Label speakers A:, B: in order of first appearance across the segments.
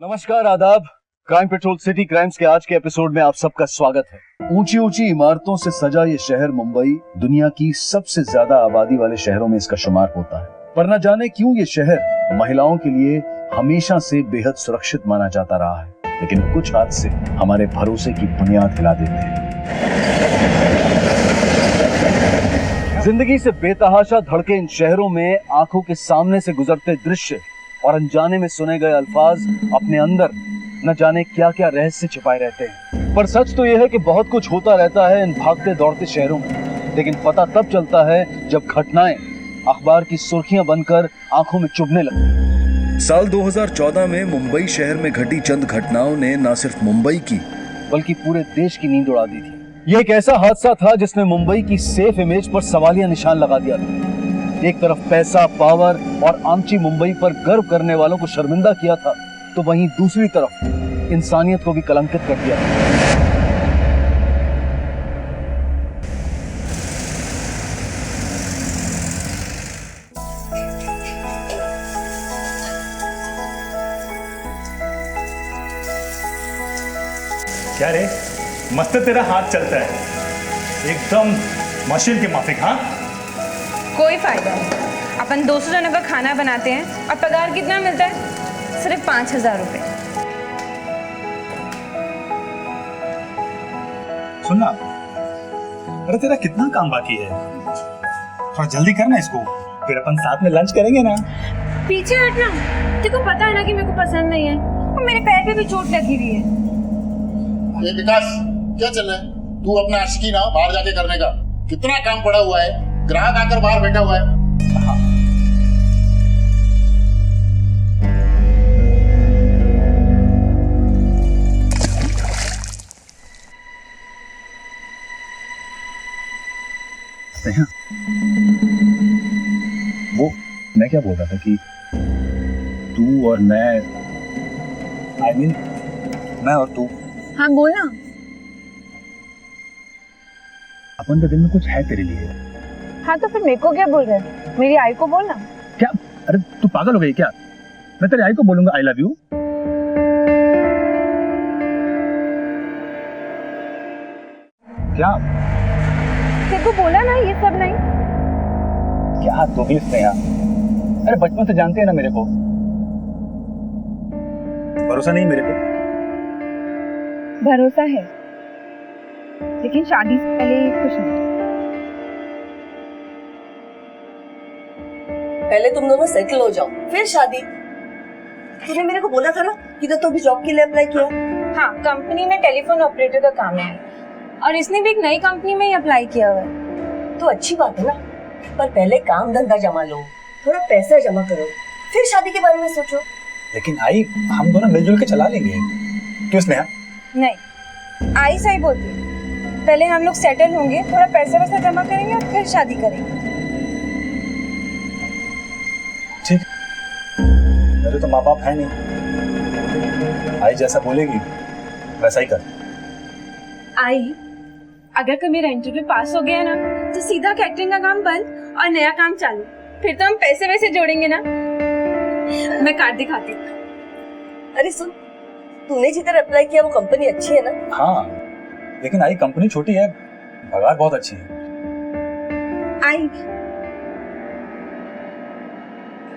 A: नमस्कार, आदाब। Crime petrol city crimes के आज के एपिसोड में आप सबका स्वागत है। ऊंची ऊंची इमारतों से सजा ये शहर मुंबई दुनिया की सबसे ज्यादा आबादी वाले शहरों में इसका शुमार होता है। पर न जाने क्यों ये शहर महिलाओं के लिए हमेशा से बेहद सुरक्षित माना जाता रहा है, लेकिन कुछ हादसे हमारे भरोसे की बुनियाद हिला देते हैं। जिंदगी से बेतहाशा धड़के इन शहरों में आंखों के सामने से गुजरते दृश्य और अनजाने में सुने गए अल्फाज अपने अंदर न जाने क्या क्या रहस्य छिपाए रहते हैं। पर सच तो यह है कि बहुत कुछ होता रहता है इन भागते दौड़ते शहरों में, लेकिन पता तब चलता है जब घटनाएं अखबार की सुर्खियां बनकर आंखों में चुभने लगती।
B: साल 2014 में मुंबई शहर में घटी चंद घटनाओं ने न सिर्फ मुंबई की
A: बल्कि पूरे देश की नींद उड़ा दी थी। यह एक ऐसा हादसा था जिसने मुंबई की सेफ इमेज पर सवालिया निशान लगा दिया था। एक तरफ पैसा, पावर और आमची मुंबई पर गर्व करने वालों को शर्मिंदा किया था, तो वहीं दूसरी तरफ इंसानियत को भी कलंकित कर दिया था।
C: क्या रे, मस्त तेरा हाथ चलता है, एकदम मशीन के माफिक। हाँ,
D: कोई फायदा नहीं। अपन 200 जनों का खाना बनाते हैं और पगार कितना मिलता है? सिर्फ 5,000 रुपए।
C: सुनना, अरे तेरा कितना काम बाकी है, थोड़ा जल्दी करना इसको, फिर अपन साथ में लंच करेंगे ना।
D: पीछे हटना, तेरे को पता है ना कि मेरे को पसंद नहीं है और मेरे पैर पे भी चोट लगी हुई है।
E: ये विकास, क्या चल रहा है? तू अपना आशिकी ना बाहर जाके करने का, कितना काम पड़ा हुआ है, ग्राहक आकर बाहर बैठा हुआ है।
C: हाँ।
B: वो मैं क्या बोल रहा था कि तू और मैं
C: मैं और तू,
D: हाँ बोलना।
B: अपन के दिल में कुछ है तेरे लिए।
D: हाँ तो फिर मेरे को क्या बोल रहे हैं? मेरी आई को बोलना।
B: क्या? अरे तू पागल हो गई क्या? मैं तेरी आई को बोलूंगा आई लव यू। क्या
D: तेरे को बोला ना ये सब नहीं।
B: क्या तू भी स्नेहा, अरे बचपन से जानते हैं ना मेरे को,
C: भरोसा नहीं मेरे पे?
D: भरोसा है, लेकिन शादी से पहले कुछ नहीं।
F: पहले तुम दोनों सेटल हो जाओ, फिर शादी। तूने मेरे को बोला था ना कि तो भी जॉब के लिए अप्लाई किया।
D: हाँ, कंपनी में टेलीफोन ऑपरेटर का काम है और इसने भी एक नई कंपनी में ही अप्लाई किया हुआ है।
F: तो अच्छी बात है ना, पर पहले काम धंधा जमा लो, थोड़ा पैसा जमा करो, फिर शादी के बारे में सोचो।
C: लेकिन आई, हम दोनों मिलजुल के चला लेंगे, क्यों स्नेहा?
D: नहीं, आई सही बोलती है। पहले हम लोग सेटल होंगे, थोड़ा पैसा वैसा जमा करेंगे और फिर शादी करेंगे।
C: ठीक, मेरे तो माँ बाप है नहीं, आई जैसा बोलेगी वैसा ही कर।
D: आई, अगर कभी मेरा इंटरव्यू पास हो गया ना तो सीधा कैटरिंग का काम बंद और नया काम चालू। फिर तो हम पैसे वैसे जोड़ेंगे ना। मैं कार्ड दिखाती हूँ।
F: अरे सुन, तूने जिधर अप्लाई किया वो कंपनी अच्छी है ना?
C: हाँ, लेकिन आई कंपनी छोटी है, पगार बहुत अच्छी है।
D: आई,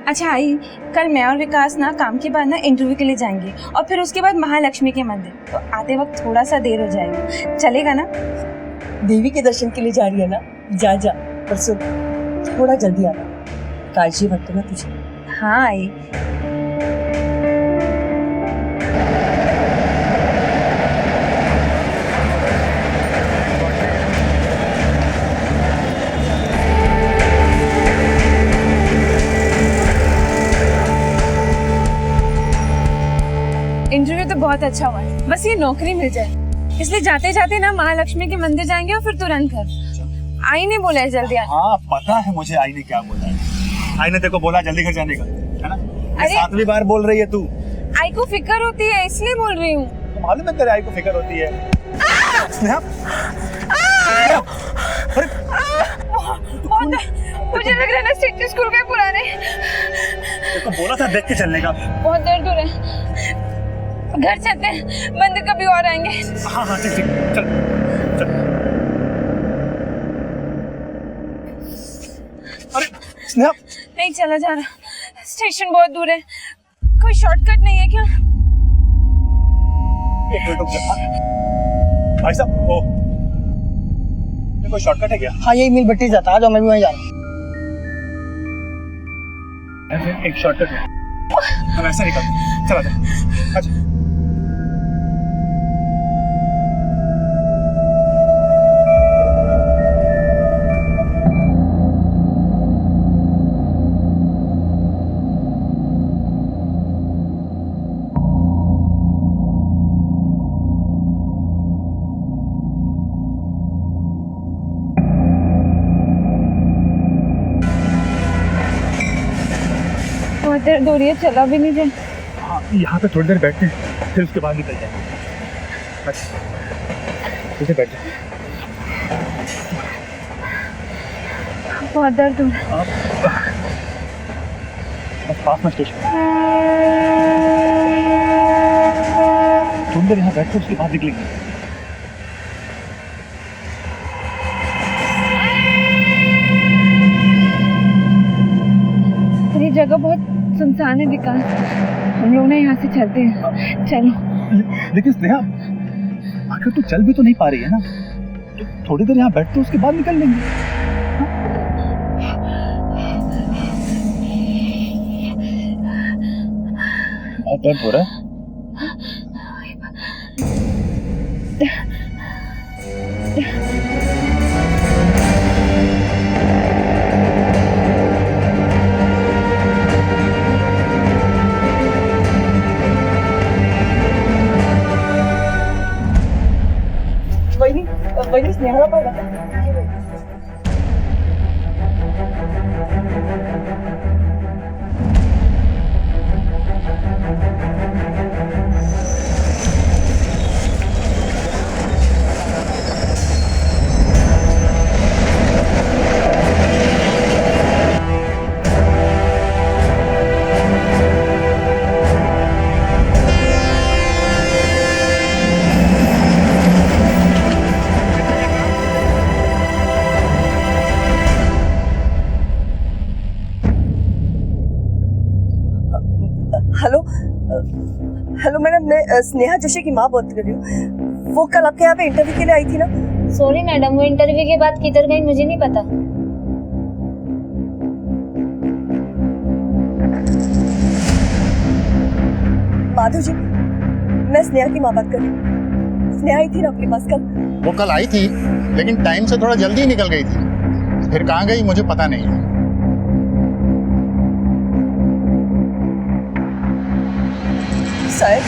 D: अच्छा आई, कल मैं और विकास ना काम के बाद ना इंटरव्यू के लिए जाएंगे और फिर उसके बाद महालक्ष्मी के मंदिर। तो आते वक्त थोड़ा सा देर हो जाएगा, चलेगा ना?
F: देवी के दर्शन के लिए जा रही है ना, जा जा, पर सुन थोड़ा जल्दी आना, काजी वक्त ना तुझे।
D: हाँ आई। इंटरव्यू तो बहुत अच्छा हुआ है, बस ये नौकरी मिल जाए, इसलिए जाते जाते ना महालक्ष्मी के मंदिर जाएंगे और फिर तुरंत घर। आई ने बोला है जल्दी आना।
C: हाँ पता है मुझे आई ने क्या बोला है। आई ने तेरे को बोला जल्दी घर जाने का, है ना?
D: अरे
C: 7वीं बार बोल रही है तू।
D: आई को फिक्र होती है इसलिए बोल रही हूँ।
C: मालूम है तेरे आई को फिक्र होती है। स्नेहा, अरे
D: मुझे लग रहा है ना स्ट्रीट स्कूल के पुराने।
C: तेरे को बोला था देख के चलने का।
D: बहुत दर्द हो रहा है। घर चलते हैं, मंदिर कभी और आएंगे।
C: हाँ हाँ ठीक ठीक, चल चल। अरे स्नेहा,
D: नहीं चला जा रहा, स्टेशन बहुत दूर है, कोई शॉर्टकट नहीं है क्या?
C: एक मिनट रुक जा। भाई साहब, ओ ये कोई शॉर्टकट है क्या?
G: हाँ यही मिल बट्टी जाता है, आज मैं भी वहीं जा रहा हूँ।
C: एक शॉर्टकट है, हम ऐसे निकलते हैं, चला जा। अच्छा
D: बहुत देर दूर है, चला भी नहीं जाए।
C: हाँ, यहाँ पे थोड़ी देर बैठते हैं, फिर उसके बाद निकल जाएंगे। अच्छा ठीक है, बैठ जाओ।
D: बहुत दर्द हो रहा है।
C: बस पास में स्टेशन, थोड़ी देर यहाँ बैठते उसके बाद निकलेंगे।
D: ये जगह बहुत सुनसान है विकास, हम लोग ना यहाँ से चलते हैं, चलो।
C: लेकिन स्नेहा, आखिर तू चल भी तो नहीं पा रही है ना, तो थोड़ी देर यहाँ बैठते उसके बाद निकल लेंगे। बहुत दर्द हो रहा है।
F: वही स्नेहा पड़ा। हेलो हेलो मैडम, मैं स्नेहा जोशी की माँ बात कर रही हूँ। वो कल आपके यहाँ पे इंटरव्यू के लिए आई थी ना?
H: सॉरी मैडम, वो इंटरव्यू के बाद किधर गई मुझे नहीं पता।
F: माधव जी, मैं स्नेहा की माँ बात कर रही हूँ। स्नेहा आई थी ना आपके पास कल?
E: वो कल आई थी, लेकिन टाइम से थोड़ा जल्दी निकल गई थी, फिर कहाँ गई मुझे पता नहीं है।
F: शायद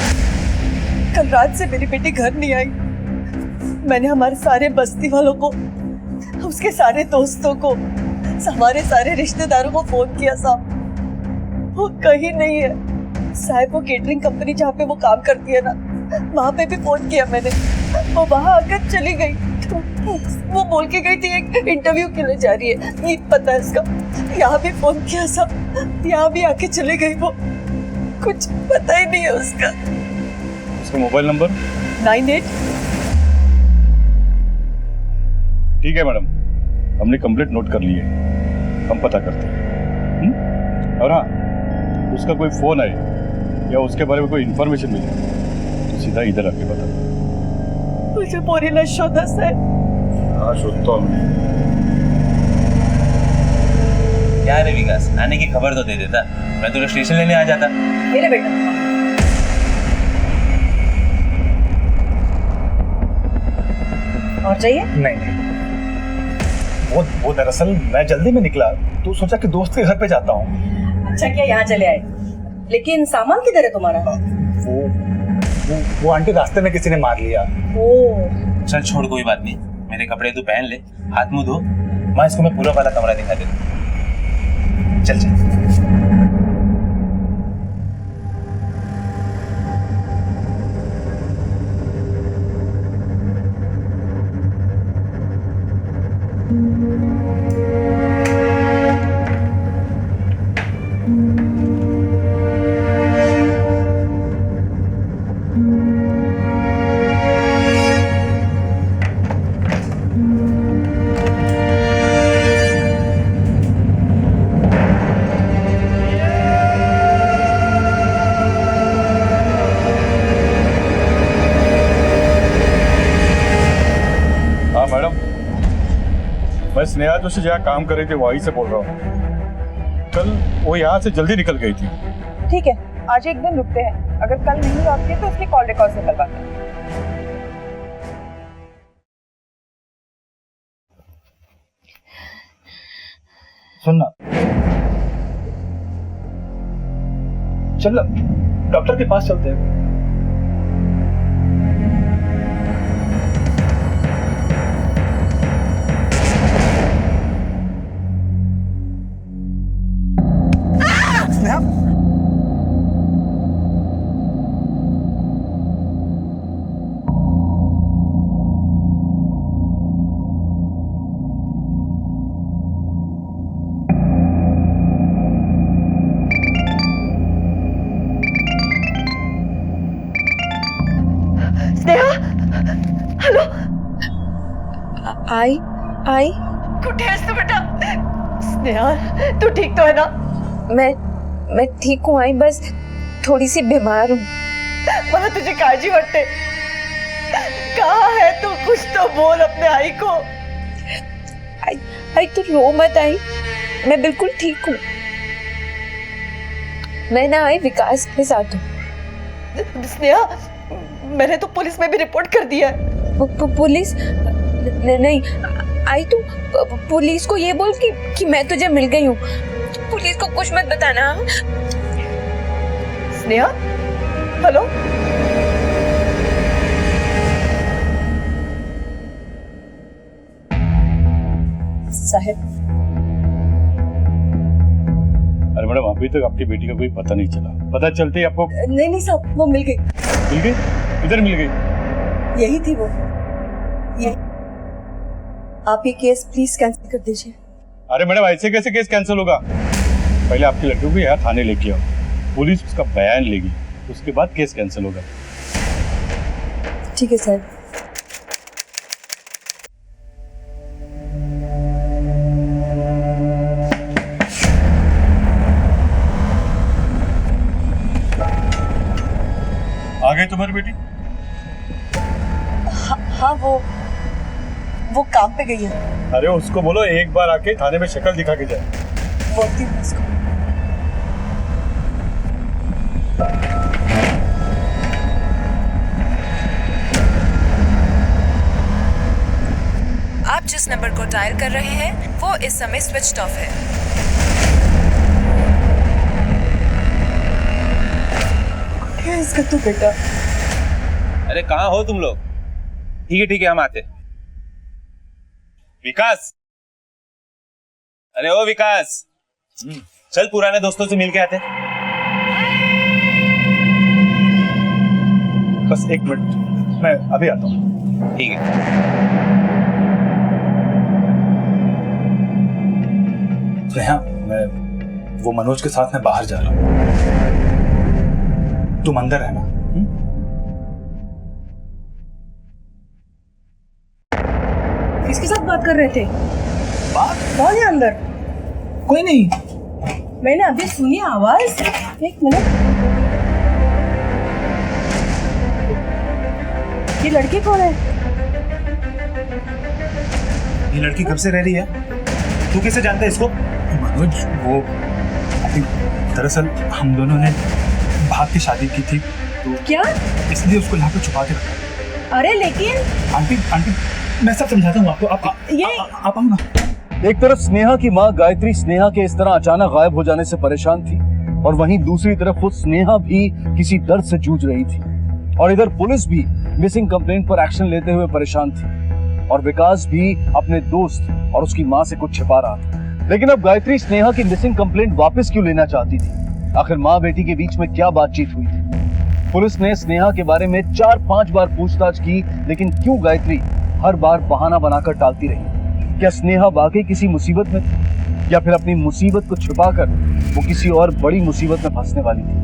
F: कल रात से मेरी बेटी घर नहीं आई। मैंने हमारे सारे बस्ती वालों को, उसके सारे दोस्तों को, हमारे सारे रिश्तेदारों को फोन किया साहब, वो कहीं नहीं है। साहब वो केटरिंग कंपनी जहाँ पे वो काम करती है ना, वहाँ पे भी फोन किया मैंने, वो वहाँ आकर चली गई। वो बोल के गई थी एक इंटरव्यू के लिए जा रही है, ये पता है इसका। यहाँ भी फोन किया साहब, यहाँ भी आके चली गई। वो कुछ पता ही नहीं है उसका।
B: उसका मोबाइल नंबर?
F: 98।
B: ठीक है मैडम, हमने कंप्लीट नोट कर ली है, हम पता करते हैं। और हाँ, उसका कोई फोन आए या उसके बारे में कोई इंफॉर्मेशन मिले तो सीधा इधर आके बता।
F: मुझे पूरी न शोधा से।
B: हाँ शोधता हूँ।
I: क्या रे विकास, आने की खबर तो दे देता, मैं तुझे स्टेशन लेने आ जाता।
F: मेरे बेटा और चाहिए?
C: नहीं नहीं, वो दरअसल मैं जल्दी में निकला तो सोचा कि दोस्त के घर पे जाता हूँ।
F: अच्छा किया यहाँ चले आए, लेकिन सामान किधर है तुम्हारा?
C: वो आंटी रास्ते में किसी ने मार लिया।
F: ओ
I: चल छोड़, कोई बात नहीं, मेरे कपड़े तू पहन ले, हाथ मुंह धो, मैं इसको मैं पूरा वाला कमरा दिखा देता। चल चल।
B: स्नेहा जो से जहाँ काम कर रही थी वहीं से बोल रहा हूँ। कल वो यहाँ से जल्दी निकल गई थी।
F: ठीक है, आज एक दिन रुकते हैं, अगर कल नहीं लौटते तो उसके कॉल रिकॉर्ड से निकलवाते हैं।
C: सुनना, चल डॉक्टर के पास चलते हैं।
D: आई आई
F: कुछ है बेटा? स्नेहा, तू ठीक तो है ना?
D: मैं ठीक हूँ आई, बस थोड़ी सी बीमार हूँ।
F: मला तुझी काळजी वाटते। कहाँ है तू? कुछ तो बोल अपने आई को।
D: आई तू रो मत आई, मैं बिल्कुल ठीक हूँ। मैं ना आई विकास के साथ हूँ।
F: स्नेहा, मैंने तो पुलिस में भी रिपोर्ट कर दिया है।
D: पुलिस? नहीं आई, तू पुलिस को ये बोल कि मैं तुझे मिल गई हूँ। पुलिस को कुछ मत बताना।
F: स्नेहा, हेलो? साहिब,
B: अरे मैडम, अभी तक आपकी बेटी का कोई पता नहीं चला। पता चलते ही आपको?
F: नहीं साहब, वो मिल गई।
B: मिल गई? किधर मिल गई?
F: यही थी वो। ये आप ये केस प्लीज कैंसिल कर दीजिए।
B: अरे मैडम, ऐसे कैसे केस कैंसिल होगा? पहले आपकी लड़की को यहाँ थाने लेके आओ, पुलिस उसका बयान लेगी, उसके बाद केस कैंसिल होगा।
F: ठीक है साहब।
B: आ गई तुम्हारी बेटी?
F: हाँ, वो काम पे गई है।
B: अरे उसको बोलो एक बार आके थाने में शक्ल दिखा के जाए।
F: बोलती हूँ उसको।
J: आप जिस नंबर को डायल कर रहे हैं वो इस समय स्विच्ड ऑफ है।
F: क्या इसका तू बेटा?
I: अरे कहाँ हो तुम लोग? ठीक है हम आते। विकास, अरे ओ विकास, चल पुराने दोस्तों से मिल के आते।
C: बस एक मिनट, मैं अभी आता हूँ।
I: ठीक है।
C: स्नेहा, मैं वो मनोज के साथ में बाहर जा रहा हूँ, तुम अंदर रहना।
F: किसके साथ बात कर रहे थे?
C: बात?
F: कौन है अंदर?
C: कोई नहीं।
F: मैंने अभी सुनी आवाज। एक मिनट, ये लड़की कौन है?
C: ये लड़की कब से रह रही है? तू कैसे जानता है इसको? मनोज, वो दरअसल हम दोनों ने भाग की शादी की थी, तो
F: क्या?
C: इसलिए उसको यहाँ पे छुपा के रखा।
F: अरे लेकिन
C: आंटी, मैं सब समझाता हूँ आपको। आप आओ ना।
A: एक तरफ स्नेहा की माँ गायत्री स्नेहा के इस तरह अचानक गायब हो जाने से परेशान थी, और वहीं दूसरी तरफ वो स्नेहा भी किसी दर्द से जूझ रही थी, और इधर पुलिस भी मिसिंग कंप्लेंट पर एक्शन लेते हुए परेशान थी, और विकास भी अपने दोस्त और उसकी माँ से कुछ छिपा रहा था। लेकिन अब गायत्री स्नेहा की मिसिंग कंप्लेंट वापस क्यों लेना चाहती थी? आखिर माँ बेटी के बीच में क्या बातचीत हुई थी? पुलिस ने स्नेहा के बारे में 4-5 बार पूछताछ की, लेकिन क्यों गायत्री हर बार बहाना बनाकर टालती रही? क्या स्नेहा वाकई किसी मुसीबत में थी, या फिर अपनी मुसीबत को छुपाकर वो किसी और बड़ी मुसीबत में फंसने वाली थी?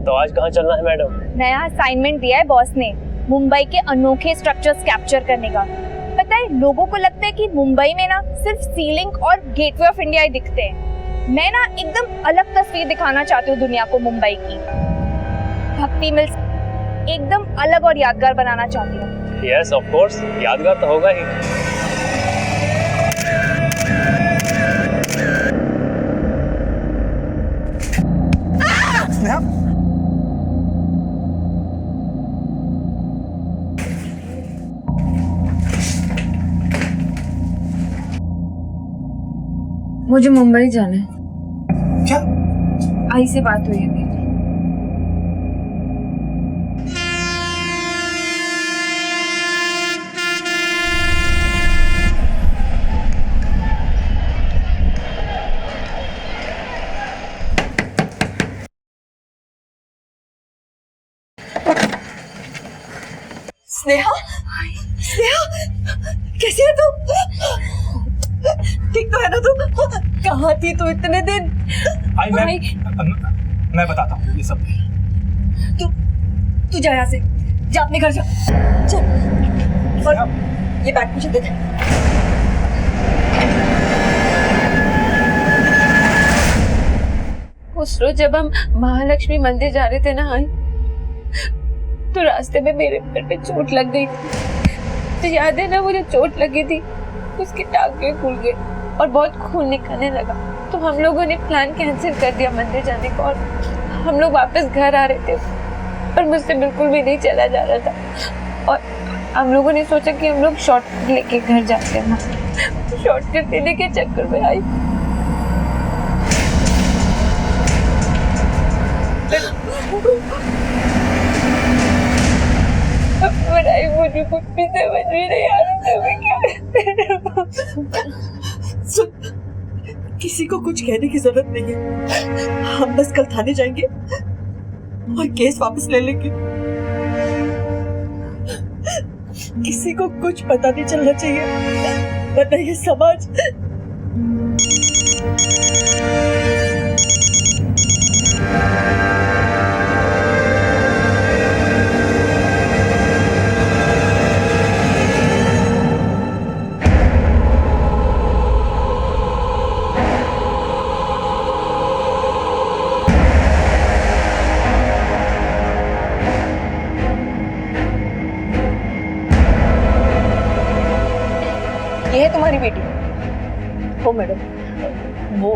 K: तो आज कहाँ चलना है मैडम?
H: नया असाइनमेंट दिया है बॉस ने, मुंबई के अनोखे स्ट्रक्चर्स कैप्चर करने का। पता है, लोगों को लगता है कि मुंबई में ना सिर्फ सीलिंग और गेटवे ऑफ इंडिया ही दिखते हैं, मैं ना एकदम अलग तस्वीर दिखाना चाहती हूँ दुनिया को मुंबई की। भक्ति मिल्स एकदम अलग और यादगार बनाना चाहती हूँ।
I: यस ऑफ कोर्स, यादगार तो होगा ही।
D: मुझे मुंबई जाना है।
C: क्या?
D: आई से बात हुई है मेरी।
F: स्नेहा, स्नेहा, कैसी है तू? ठीक तो है ना तू? कहाँ थी तू इतने दिन?
C: आई मैं बताता हूँ ये सब।
F: तू जा यहाँ से, जा अपने घर जा। चल, और ये बैग मुझे दे दे।
D: उस रोज जब हम महालक्ष्मी मंदिर जा रहे थे ना आई, तो रास्ते में मेरे पैर पे चोट लग गई थी। तो याद है ना, वो जो चोट लगी थी उसके टांगे फूल गए और बहुत खून निकलने लगा। तो हम लोगों ने प्लान कैंसिल कर दिया मंदिर जाने का, और हम लोग वापस घर आ रहे थे और मुझसे बिल्कुल भी नहीं चला जा रहा था। और हम लोगों ने सोचा कि हम लोग शॉर्टकट लेके घर जाते हैं। शॉर्टकट लेने के चक्कर में आई मुझे कुछ भी समझ में नहीं आ रहा था मैं क्या।
F: सुन, किसी को कुछ कहने की जरूरत नहीं है। हम बस कल थाने जाएंगे और केस वापस ले लेंगे। किसी को कुछ पता नहीं चलना चाहिए, वरना ये समाज।
H: ये है तुम्हारी बेटी?
F: हो मैडम, वो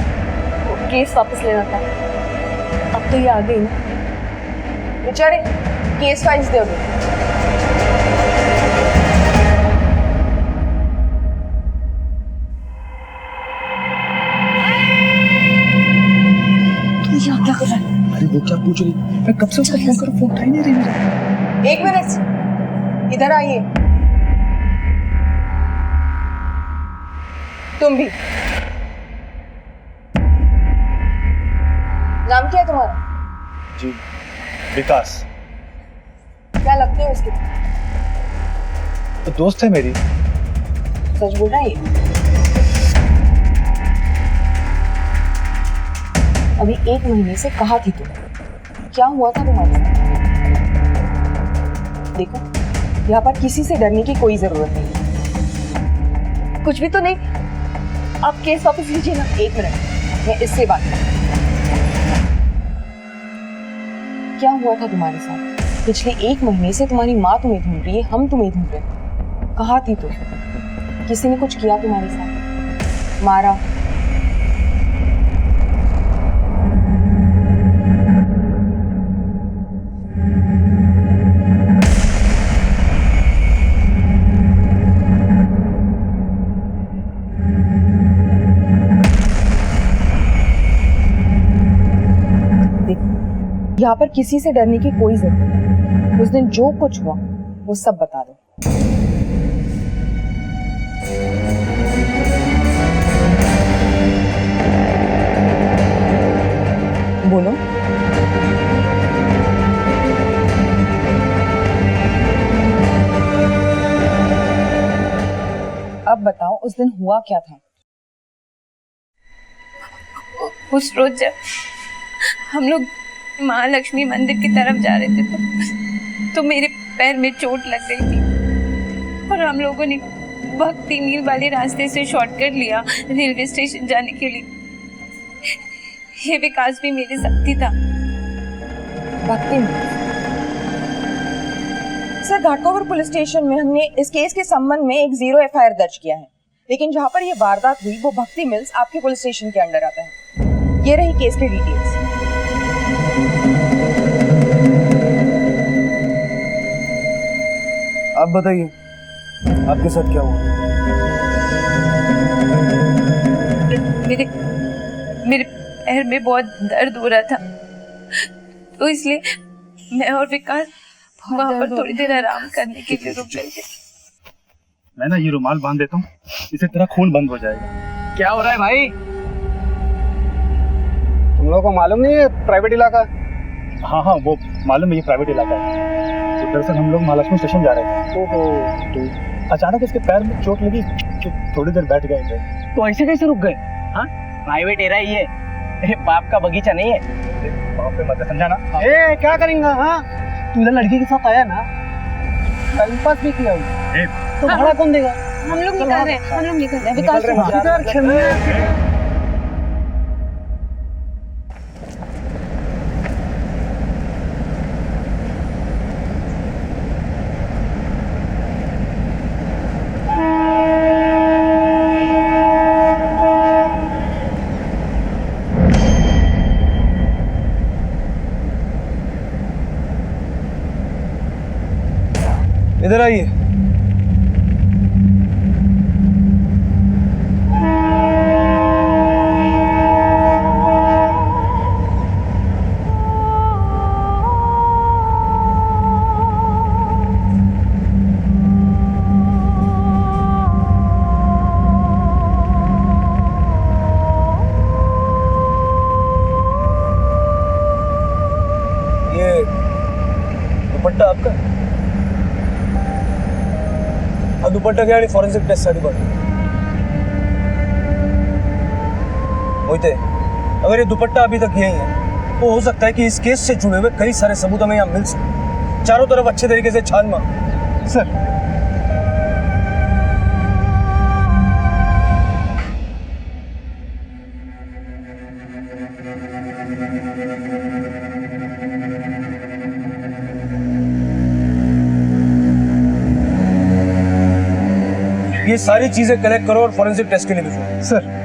F: केस वापस लेना था। अब तो ये आ गई ना।
H: बेचारे केस फाइल्स दे दो।
F: तू यहाँ क्या कर रहा है?
C: अरे वो क्या पूछ रही? मैं कब से उसका फोन करूं, फोन उठा ही नहीं रही मेरा।
H: एक मिनट, इधर आइए। तुम भी। नाम क्या है तुम्हारा?
B: जी, विकास।
H: क्या लगते हो उसके?
C: तो दोस्त है मेरी।
H: सच बोल रहा है ये? अभी 1 महीने से कहाँ थी तुम? क्या हुआ था तुम्हारे साथ? देखो, यहाँ पर किसी से डरने की कोई जरूरत नहीं।
F: कुछ भी तो नहीं। आप केस वापस लीजिए ना।
H: 1 मिनट, मैं इससे बात करूं। क्या हुआ था तुम्हारे साथ? पिछले 1 महीने से तुम्हारी माँ तुम्हें ढूंढ रही है, हम तुम्हें ढूंढ रहे हैं। कहाँ थी तुम? किसी ने कुछ किया तुम्हारे साथ? मारा? यहाँ पर किसी से डरने की कोई जरूरत नहीं। उस दिन जो कुछ हुआ वो सब बता दो। बोलो। अब बताओ, उस दिन हुआ क्या था?
D: उस रोज जब हम लोग महालक्ष्मी मंदिर की तरफ जा रहे थे तो मेरे पैर में चोट लग गई थी और हम लोगों ने भक्ति मील वाले रास्ते से शॉर्टकट लिया रेलवे स्टेशन जाने के लिए। ये विकास भी मेरी शक्ति था।
H: भक्ति सर, घाटकोपर पुलिस स्टेशन में हमने इस केस के संबंध में एक 0 FIR दर्ज किया है, लेकिन जहां पर ये वारदात हुई वो भक्ति मिल्स आपके पुलिस स्टेशन के अंडर आता है। ये रही केस की डिटेल्स।
A: आप बताइए, आपके साथ क्या हुआ?
D: मेरे पैर में बहुत दर्द हो रहा था, तो इसलिए मैं और विकास वहाँ पर थोड़ी देर आराम करने के लिए रुक गए थे।
C: मैं ना ये रुमाल बांध देता हूँ, इससे तेरा खून बंद हो जाएगा।
G: क्या हो रहा है भाई? तुम लोगों को मालूम नहीं है प्राइवेट इलाका?
C: हाँ हाँ, वो मालूम है, ये प्राइवेट इलाका है। तो दरअसल हम लोग महालक्ष्मी स्टेशन जा रहे थे, तो अचानक इसके पैर में चोट लगी, तो थोड़ी देर बैठ गए थे।
G: तो ऐसे कैसे रुक गए? हाँ, प्राइवेट एरिया ही है, ये बाप का बगीचा नहीं है।
C: बाप पे मत समझा ना।
G: ए, क्या करेंगे? हाँ, तू इधर लड़की के साथ आया ना, टाइम पास भी किया तो भाड़ा कौन देगा?
D: हम लोग निकल रहे हैं, विकास
A: इधर आइए। ये दुपट्टा आपका? दुपट्टा के फॉरेंसिक टेस्ट सर्टिफिकेट। मोहिते, अगर ये दुपट्टा अभी तक यही है तो हो सकता है कि इस केस से जुड़े हुए कई सारे सबूत हमें यहाँ मिल सके। चारों तरफ अच्छे तरीके से छान मार।
C: सर,
A: ये सारी चीजें कलेक्ट करो और फॉरेंसिक टेस्ट के लिए भेजो।
C: सर,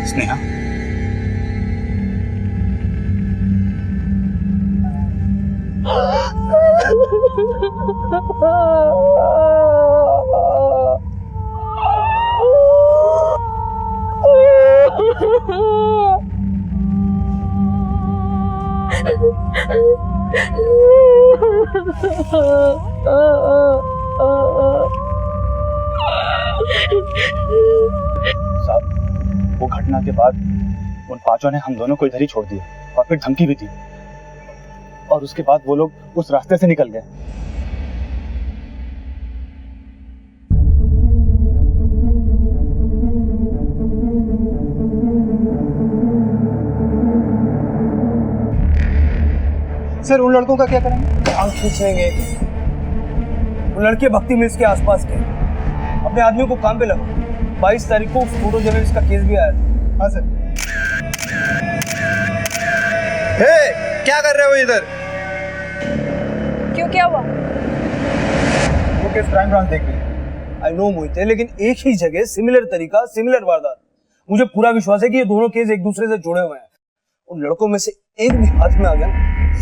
C: स्नेहा, साहब, वो घटना के बाद उन पांचों ने हम दोनों को इधर ही छोड़ दिया और फिर धमकी भी दी, और उसके बाद वो लोग उस रास्ते से निकल गए।
A: सर, उन लड़कों का क्या करेंगे? आंख खींचेंगे। उन लड़के भक्ति मिल्स के आसपास के, अपने आदमियों को काम पे लगा। 22 तारीख को फोटो जर्नलिस्ट का केस भी आया था। हाँ सर। क्या कर रहे हो इधर?
H: क्यों, क्या हुआ?
A: वो केस क्राइम ब्रांच देख रही है। आई नो मोहिते, लेकिन एक ही जगह सिमिलर तरीका, सिमिलर वारदात। मुझे पूरा विश्वास है कि ये दोनों केस एक दूसरे से जुड़े हुए हैं। उन लड़कों में से एक भी हाथ में आ गया,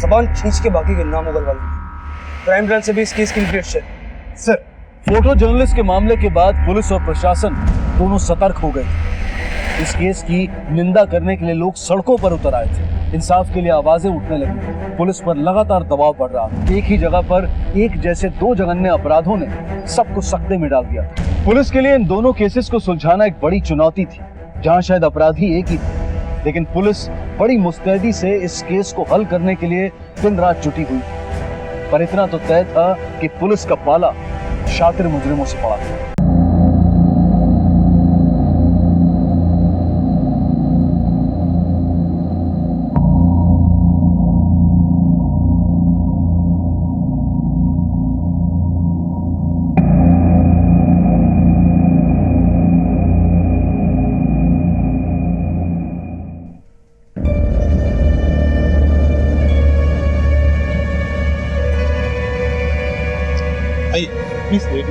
A: जबान खींच के बाकी के नाम उगलवा लेंगे। क्राइम ब्रांच से भी इस केस की details share.
C: Sir,
A: photo journalist के मामले के बाद पुलिस और प्रशासन दोनों सतर्क हो गए। इस केस की निंदा करने के लिए लोग सड़कों पर उतर आए थे। इंसाफ के लिए आवाजें उठने लगी। पुलिस पर लगातार दबाव बढ़ रहा। एक ही जगह पर एक जैसे दो जघन्य अपराधों ने सबको सकते में डाल दिया। पुलिस के लिए इन दोनों केसेस को सुलझाना एक बड़ी चुनौती थी, जहां शायद अपराधी एक ही थे, लेकिन पुलिस बड़ी मुस्तैदी से इस केस को हल करने के लिए दिन रात जुटी हुई थी। पर इतना तो तय था कि पुलिस का पाला शातिर मुजरिमों से पड़ा था।
C: Please wait.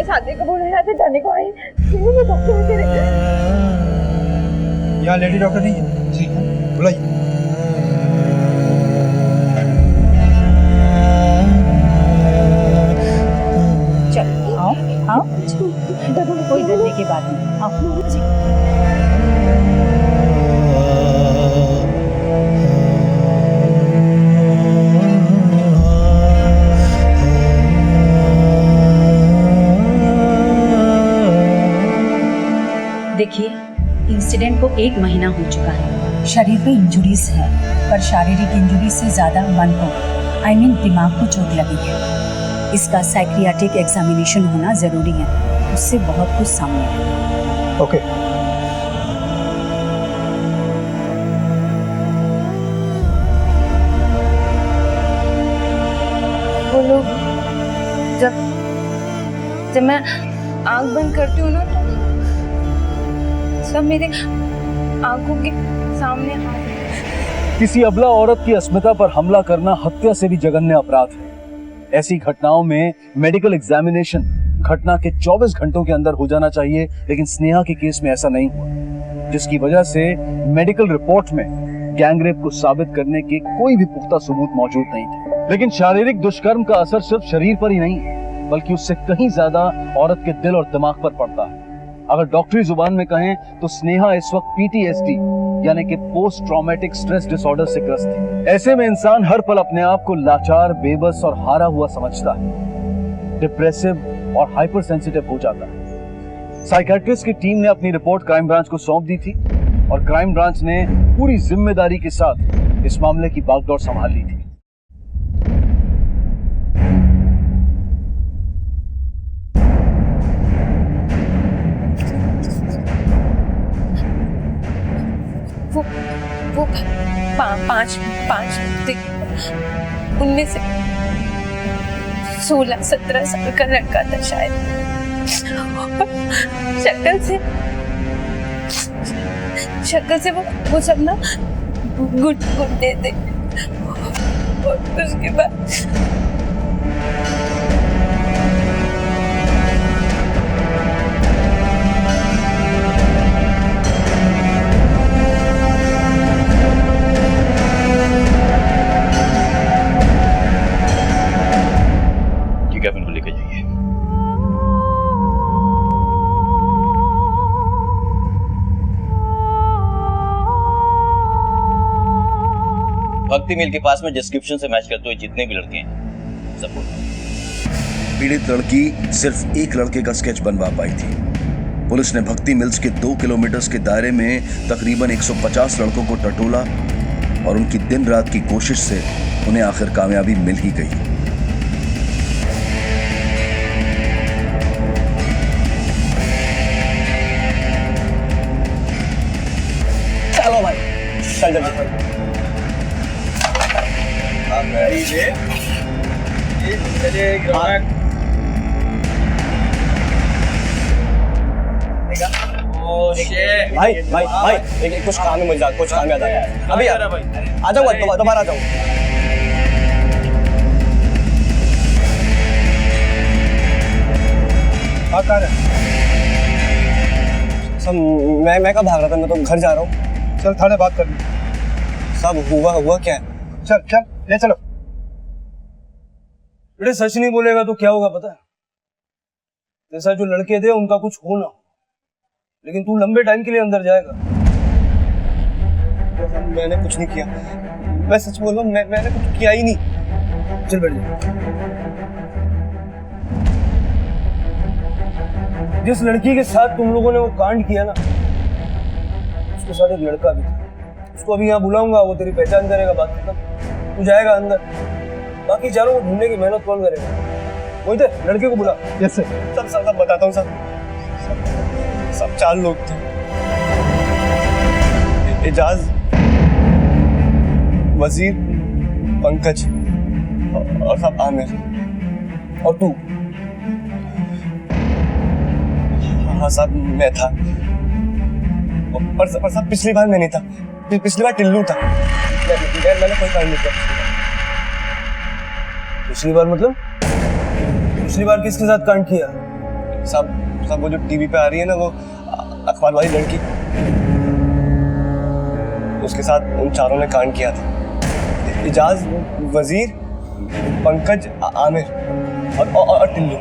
D: इस आदमी को बोल रहा था जाने को आई। मैं डॉक्टर से
C: यहाँ लेडी डॉक्टर नहीं है? जी बुलाइए।
F: चलो आओ आओ, कोई डरने की बात नहीं, आओ जी।
K: देखिए, इंसिडेंट को 1 महीना हो चुका है। शरीर पे इंजुरीज है, पर शारीरिक इंजुरी से ज्यादा मन को दिमाग को चोट लगी है। इसका साइकियाट्रिक एग्जामिनेशन होना जरूरी है, उससे बहुत कुछ सामने है।
C: ओके।
D: वो लोग जब मैं आंख बंद करती हूँ ना, सब मेरे आंखों के सामने हाथ।
A: किसी अबला औरत की अस्मिता पर हमला करना हत्या से भी जघन्य अपराध है। ऐसी घटनाओं में मेडिकल एग्जामिनेशन घटना के 24 घंटों के अंदर हो जाना चाहिए, लेकिन स्नेहा के केस में ऐसा नहीं हुआ, जिसकी वजह से मेडिकल रिपोर्ट में गैंगरेप को साबित करने के कोई भी पुख्ता सबूत मौजूद नहीं थे। लेकिन शारीरिक दुष्कर्म का असर सिर्फ शरीर पर ही नहीं, बल्कि उससे कहीं ज्यादा औरत के दिल और दिमाग पर पड़ता है। अगर डॉक्टरी जुबान में कहें तो स्नेहा इस वक्त PTSD यानी कि पोस्ट ट्रॉमेटिक स्ट्रेस डिसऑर्डर से ग्रस्त है। ऐसे में इंसान हर पल अपने आप को लाचार, बेबस और हारा हुआ समझता है, डिप्रेसिव और हाइपर सेंसिटिव हो जाता है। साइकियाट्रिस्ट की टीम ने अपनी रिपोर्ट क्राइम ब्रांच को सौंप दी थी और क्राइम ब्रांच ने पूरी जिम्मेदारी के साथ इस मामले की बागडोर संभाल ली थी।
D: वो पांच उनमें से 16-17 साल का लड़का था शायद। शक्ल से वो सब ना गुड्डे थे। और उसके बाद
B: कैबिन को लेकर जाइए।
L: भक्ति मिल के पास में डिस्क्रिप्शन से मैच करते हुए जितने भी लड़के हैं सब बोल।
M: पीड़ित लड़की सिर्फ एक लड़के का स्केच बनवा पाई थी। पुलिस ने भक्ति मिल्स के 2 किलोमीटर के दायरे में तकरीबन 150 लड़कों को टटोला और उनकी दिन रात की कोशिश से उन्हें आखिर कामयाबी मिल ही गई।
L: चलो भाई, चल जल्दी। भाई भाई भाई एक कुछ काम है मुझे, कुछ काम याद आया अभी। आ जाऊंगा, दोबारा आ जाऊंगा।
G: सब मैं कब भाग रहा था, मैं तो घर जा रहा हूँ।
C: चल थाने बात कर ली।
G: सब हुआ क्या है?
C: चल चल ले चलो।
G: बेटे सच नहीं बोलेगा तो क्या होगा पता है? जैसा जो लड़के थे उनका कुछ हो ना, लेकिन तू लंबे टाइम के लिए अंदर जाएगा। मैंने कुछ नहीं किया, मैं सच बोल रहा हूँ, मैंने कुछ किया ही नहीं। चल बैठ जा। जिस लड़की के साथ तुम लोगों ने वो कांड किया ना, उसके साथ एक लड़का भी था। उसको अभी यहाँ बुलाऊंगा, वो तेरी पहचान करेगा, बात खत्म। तू जाएगा अंदर, बाकी चारों को ढूंढने की मेहनत कौन करेगा? वही थे, लड़के को बुला।
C: Yes sir.
G: सब बताता हूँ सब 4 लोग थे। एजाज, वजीर, पंकज और सब आमिर और तू। हाँ साहब मैं था, पर साहब पिछली बार मैं नहीं था, पिछली बार टिल्लू था। मैंने कोई काम नहीं किया पिछली बार। मतलब पिछली बार किसके साथ कांड किया? साहब वो जो टीवी पे आ रही है ना, वो अखबार वाली लड़की, उसके साथ उन चारों ने कांड किया था। एजाज, वजीर, पंकज, आमिर और टिल्लू।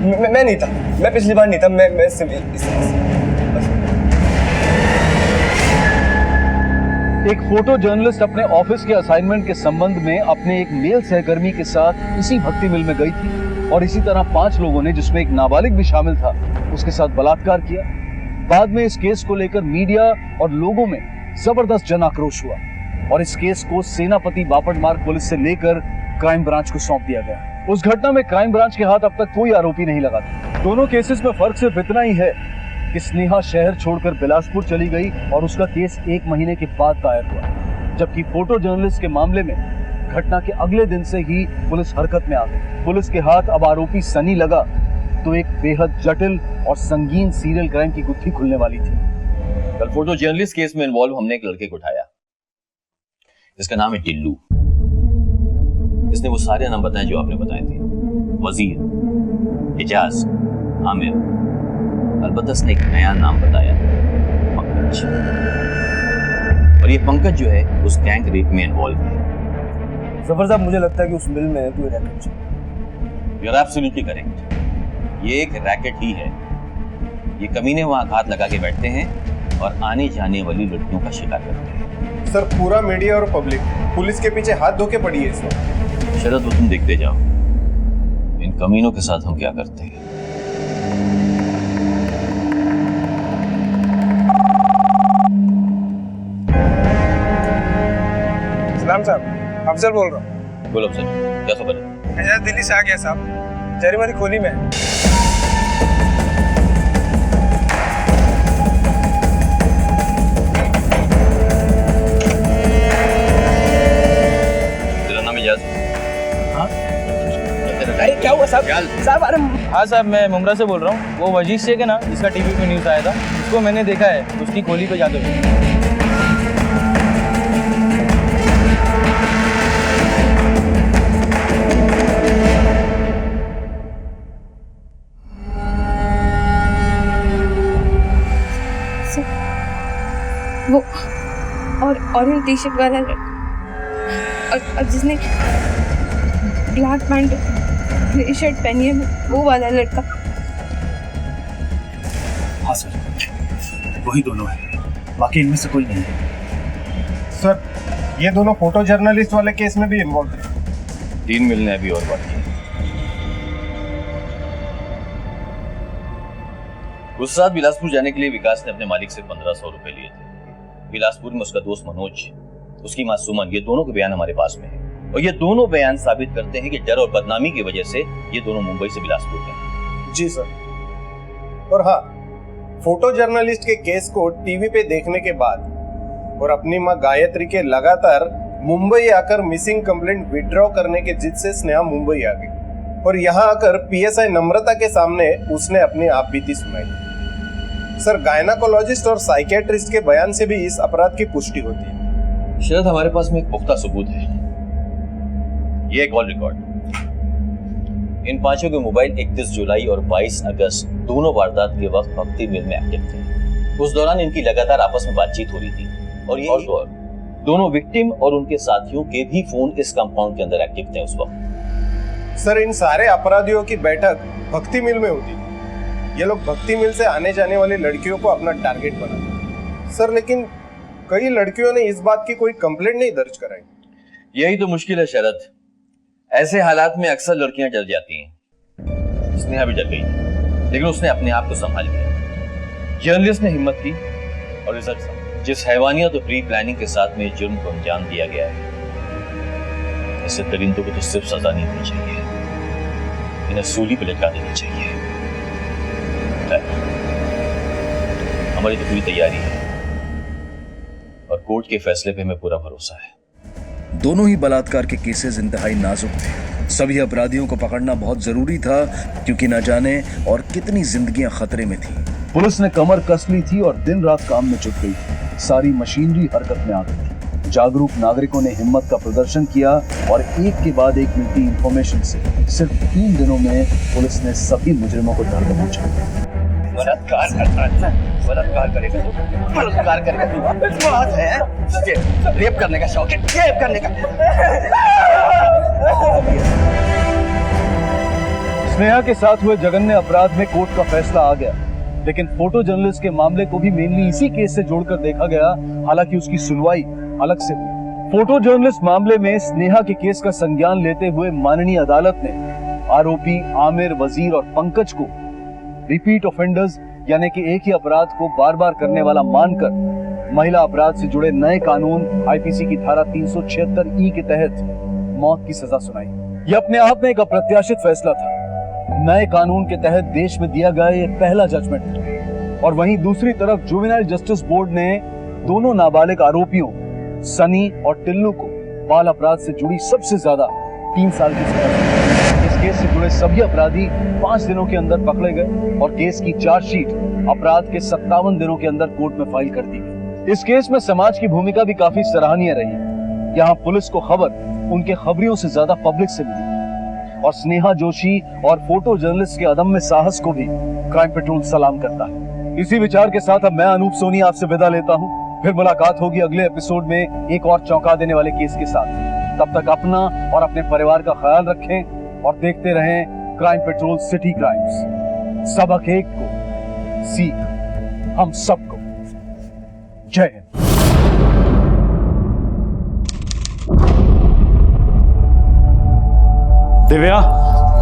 G: मैं नहीं था, मैं पिछली बार नहीं था, मैं सिर्फ
A: एक फोटो जर्नलिस्ट अपने ऑफिस के असाइनमेंट के संबंध में अपने एक मेल सहकर्मी के साथ इसी भक्ति मिल में गई थी और इसी तरह 5 लोगों ने, जिसमें एक नाबालिग भी शामिल था, उसके साथ बलात्कार किया। बाद में इस केस को लेकर मीडिया और लोगों में जबरदस्त जन आक्रोश हुआ और इस केस को सेनापति बापट मार्ग पुलिस से लेकर क्राइम ब्रांच को सौंप दिया गया। उस घटना में क्राइम ब्रांच के हाथ अब तक कोई आरोपी नहीं लगा था। दोनों केसेस में फर्क सिर्फ इतना ही है कि स्नेहा शहर छोड़कर बिलासपुर चली गई और उसका केस 1 महीने के बाद दायर हुआ, जबकि फोटो जर्नलिस्ट के मामले में घटना के अगले दिन से ही पुलिस हरकत में आ गई। पुलिस के हाथ अब आरोपी सनी लगा तो एक बेहद जटिल और संगीन सीरियल क्राइम की गुत्थी खुलने वाली थी।
L: कल फोटो जर्नलिस्ट केस में इन्वॉल्व हमने एक लड़के को उठाया, जिसका नाम है टिल्लू। इसने वो सारे नाम बताए जो आपने बताए थे, वजीर, एजाज, आमिर, अलबत्ता इसने एक नया नाम बताया, पंकज। और ये पंकज जो है उस गैंग रेप में इन्वॉल्व है।
G: जफर साहब मुझे लगता है कि उस मिल में कोई रैकेट है।
L: यू आर एब्सोल्युटली करेक्ट, ये एक रैकेट ही है। ये कमीने वहां घात लगा के बैठते हैं और आने जाने वाली लड़कियों का शिकार करते हैं।
N: सर पूरा मीडिया और पब्लिक पुलिस के पीछे हाथ धो के पड़ी है इस वक्त।
L: शरद, वो तुम देखते जाओ इन कमीनों के साथ हम क्या करते हैं।
N: सलाम साहब, अफजल बोल रहा हूँ।
L: बोलो अफजल, क्या खबर है?
N: एजाज दिल्ली से आ गया साहब, जरीमारी खोली में।
G: अरे क्या हुआ साहब? साहब अरे
O: हाँ साहब, मैं मुमरा से बोल रहा हूँ। वो वजीर शेख है ना, जिसका टीवी पे न्यूज़ आया था, उसको मैंने देखा है उसकी खोली पे जाते हुए।
D: वो ऑरेंज टी शर्ट वाला और जिसने ब्लैक पैंट ग्रे शर्ट पहनी है, वो वाला लड़का।
C: हाँ सर, वही दोनों है, बाकी इनमें से कोई नहीं है।
N: सर ये दोनों फोटो जर्नलिस्ट वाले केस में भी इन्वॉल्व है।
L: 3 मिलने अभी और बाकी है। उस रात बिलासपुर जाने के लिए विकास ने अपने मालिक से 1500 रुपए लिए थे। बिलासपुर में उसका दोस्त मनोज, उसकी मां सुमन, ये दोनों के बयान हमारे पास में है और ये दोनों बयान साबित करते हैं कि डर और बदनामी की वजह से ये दोनों मुंबई से बिलासपुर गए।
N: जी सर। और हाँ, फोटो जर्नलिस्ट के केस को टीवी पे देखने के बाद और अपनी मां गायत्री के लगातार मुंबई आकर मिसिंग कंप्लेंट विड्रॉ करने के जिद से स्नेहा मुंबई आ गई और यहाँ आकर पीएसआई नम्रता के सामने उसने अपनी आपबीती सुनाई। सर गायनाकोलॉजिस्ट और साइकियाट्रिस्ट के बयान से भी इस अपराध की पुष्टि होती है।
L: शायद हमारे पास में एक पुख्ता सबूत है, ये कॉल रिकॉर्ड। इन 5 के मोबाइल 31 जुलाई और 22 अगस्त दोनों वारदात के वक्त भक्ति मिल में एक्टिव थे। उस दौरान इनकी लगातार आपस में बातचीत हो रही थी और ये और दोनों विक्टिम और उनके साथियों के भी फोन इस कंपाउंड के अंदर एक्टिव थे उस वक्त।
N: सर, इन सारे अपराधियों की बैठक भक्ति मिल में होती थी। ये लोग भक्ति मिल से आने जाने वाली लड़कियों को अपना टारगेट बनाते सर, लेकिन कई लड़कियों ने इस बात की कोई कंप्लेंट नहीं दर्ज कराई।
L: यही तो मुश्किल है शरद, ऐसे हालात में अक्सर लड़कियां डर जाती हैं। स्नेहा भी डर गई लेकिन उसने अपने आप को संभाल लिया। जर्नलिस्ट ने हिम्मत की और रिजल्ट था। जिस हैवानियत और प्री प्लानिंग के साथ में जुर्म को अंजाम दिया गया है, ऐसे दरिंदों को तो सिर्फ सजा नहीं होनी चाहिए, इन्हें सूली पे लटका देनी चाहिए। हमारी तो पूरी तैयारी है और कोर्ट के फैसले पे हमें पूरा भरोसा है।
M: दोनों ही बलात्कार के केसेस इंतहाई नाजुक थे। सभी अपराधियों को पकड़ना बहुत जरूरी था क्योंकि न जाने और कितनी जिंदगियां खतरे में थी।
A: पुलिस ने कमर कस ली थी और दिन रात काम में जुट गई थी। सारी मशीनरी हरकत में आ गई थी। जागरूक नागरिकों ने हिम्मत का प्रदर्शन किया और एक के बाद एक मिलती इंफॉर्मेशन से सिर्फ 3 दिनों में पुलिस ने सभी मुजरिमों को धर दबोचा।
L: बलात्कार करता है, बलात्कार करेगा तो बलात्कार करेगा तो बात है, रेप करने का शौक है, रेप करने का।
A: स्नेहा के साथ हुए जघन्य अपराध में कोर्ट का फैसला आ गया, लेकिन फोटो जर्नलिस्ट के मामले को भी मेनली इसी केस से जोड़कर देखा गया, हालांकि उसकी सुनवाई अलग से हुई। फोटो जर्नलिस्ट मामले में स्नेहा के केस का संज्ञान लेते हुए माननीय अदालत ने आरोपी आमिर, वजीर और पंकज को रिपीट ऑफेंडर्स यानी कि एक ही अपराध को बार बार करने वाला मानकर महिला अपराध से जुड़े नए कानून आईपीसी की धारा 376 ई के तहत मौत की सजा सुनाई। यह अपने आप में एक अप्रत्याशित फैसला था। नए कानून के तहत देश में दिया गया ये पहला जजमेंट था। और वहीं दूसरी तरफ जुवेनाइल जस्टिस बोर्ड ने दोनों नाबालिग आरोपियों सनी और टिल्लू को बाल अपराध से जुड़ी सबसे ज्यादा 3 साल की सजा दी। इस केस से जुड़े सभी अपराधी 5 दिनों के अंदर पकड़े गए और केस की चार्जशीट अपराध के 57 दिनों के अंदर कोर्ट में फाइल कर दी गई। इस केस में समाज की भूमिका भी काफी सराहनीय रही। यहाँ पुलिस को खबर उनके खबरियों से ज्यादा पब्लिक से मिली और स्नेहा जोशी और फोटो जर्नलिस्ट के अदम्य साहस को भी क्राइम पेट्रोल सलाम करता है। इसी विचार के साथ अब मैं अनूप सोनी आपसे विदा लेता हूँ। फिर मुलाकात होगी अगले एपिसोड में एक और चौंका देने वाले केस के साथ। तब तक अपना और अपने परिवार का ख्याल रखें और देखते रहें क्राइम पेट्रोल सिटी क्राइम्स। सबक एक को, सीख हम सबको। जय हिंद।
P: दिव्या,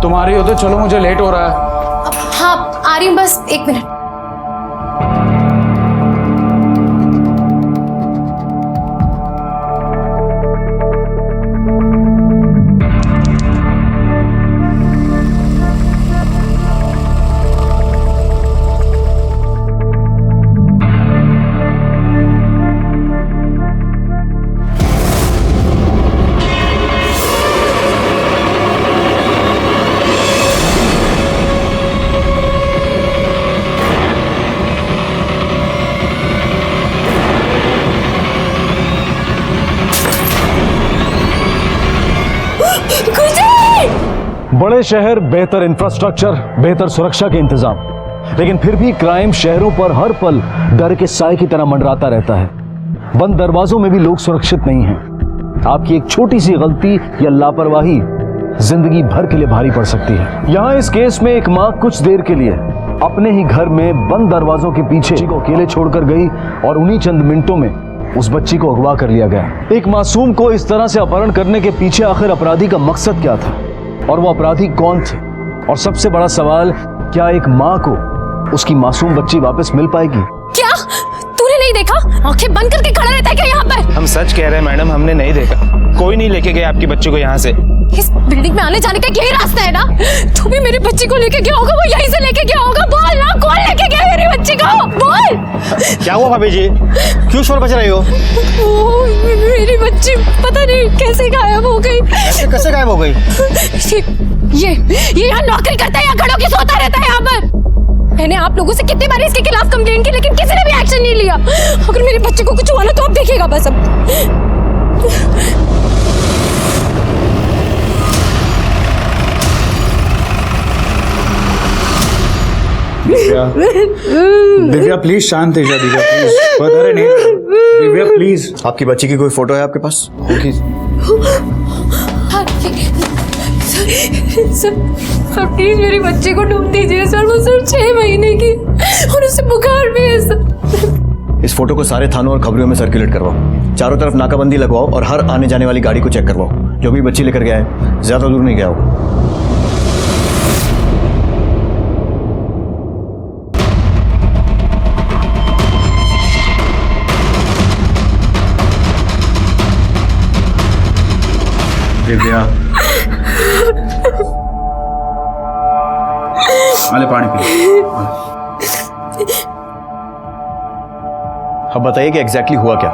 P: तुम्हारी हो तो चलो, मुझे लेट हो रहा है।
Q: हाँ आ रही हूँ, बस 1 मिनट।
A: बड़े शहर, बेहतर इंफ्रास्ट्रक्चर, बेहतर सुरक्षा के इंतजाम, लेकिन फिर भी क्राइम शहरों पर हर पल डर के साए की तरह मंडराता रहता है। बंद दरवाजों में भी लोग सुरक्षित नहीं हैं। आपकी एक छोटी सी गलती या लापरवाही जिंदगी भर के लिए भारी पड़ सकती है। यहाँ इस केस में एक माँ कुछ देर के लिए अपने ही घर में बंद दरवाजों के पीछे को अकेले छोड़कर गई और उन्हीं चंद मिनटों में उस बच्ची को अगवा कर लिया गया। एक मासूम को इस तरह से अपहरण करने के पीछे आखिर अपराधी का मकसद क्या था और वो अपराधी कौन थे? और सबसे बड़ा सवाल, क्या एक माँ को उसकी मासूम बच्ची वापस मिल पाएगी?
Q: क्या तूने नहीं देखा? आंखें बंद करके खड़ा रहता है क्या यहाँ पर?
I: हम सच कह रहे हैं मैडम, हमने नहीं देखा। कोई नहीं लेके गया आपकी बच्ची को यहाँ से।
Q: इस बिल्डिंग में आने जाने का यही रास्ता है ना? तू भी मेरी बच्ची को लेके गया होगा, वो यहीं से लेके गया होगा। बोल ना, कौन लेके गया मेरी बच्ची को? बोल।
I: क्या हुआ भाभी जी, क्यों शोर बज रही हो?
Q: मेरी बच्ची पता नहीं कैसे गायब हो गई।
I: कैसे गायब हो गई?
Q: ये यहाँ नौकरी करता है या खड़ों के सोता रहता है यहाँ पर? मैंने आप लोगों से कितनी बार इसके खिलाफ कंप्लेंट की, लेकिन किसी ने भी एक्शन नहीं लिया। अगर मेरे बच्चे को कुछ हुआ ना तो आप देखिएगा बस अब।
P: दिव्या दिव्या प्लीज शांत है जा दिव्या प्लीज अरे नहीं दिव्या प्लीज।
R: आपकी बच्ची की कोई फोटो है आपके पास?
Q: सर प्लीज मेरी बच्ची को ढूंढ दीजिए सर। वो सर 6 महीने की और उसे बुखार भी है सर।
R: इस फोटो को सारे थानों और खबरियों में सर्कुलेट करवाओ, चारों तरफ नाकाबंदी लगवाओ और हर आने जाने वाली गाड़ी को चेक करवाओ। जो भी बच्ची लेकर गया है ज्यादा दूर नहीं गया होगा।
P: दिव्या आले पानी पी।
R: अब बताइए कि एग्जैक्टली हुआ क्या?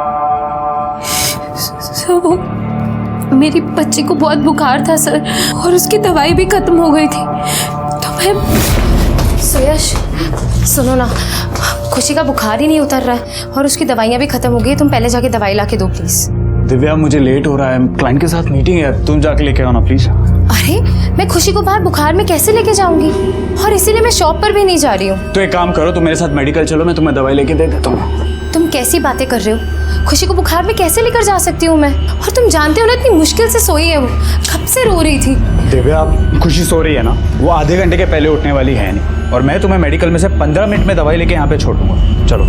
Q: सर वो मेरी बच्ची को बहुत बुखार था सर और उसकी दवाई भी खत्म हो गई थी तो मैं। सुयश सुनो ना, खुशी का बुखार ही नहीं उतर रहा है और उसकी दवाइयाँ भी खत्म हो गई। तुम पहले जाके दवाई ला के दो प्लीज।
P: दिव्या मुझे लेट हो रहा है, क्लाइंट के साथ मीटिंग है, तुम जाके लेके आओ ना प्लीज।
Q: अरे मैं खुशी को बाहर बुखार में कैसे लेके जाऊंगी और इसीलिए मैं शॉप पर भी नहीं जा रही हूँ।
P: तो एक काम करो, तुम मेरे साथ मेडिकल चलो, मैं तुम्हें दवाई लेके दे देता हूँ।
Q: तुम कैसी बातें कर रहे हो? खुशी को बुखार में कैसे लेकर जा सकती हूँ मैं? और तुम जानते हो ना इतनी मुश्किल से सोई है वो, कब से रो रही थी।
P: दिव्या खुशी सो रही है ना, वो आधे घंटे के पहले उठने वाली है नहीं और मैं तुम्हें मेडिकल में से 15 मिनट में दवाई लेके यहाँ पे छोड़ दूंगा। चलो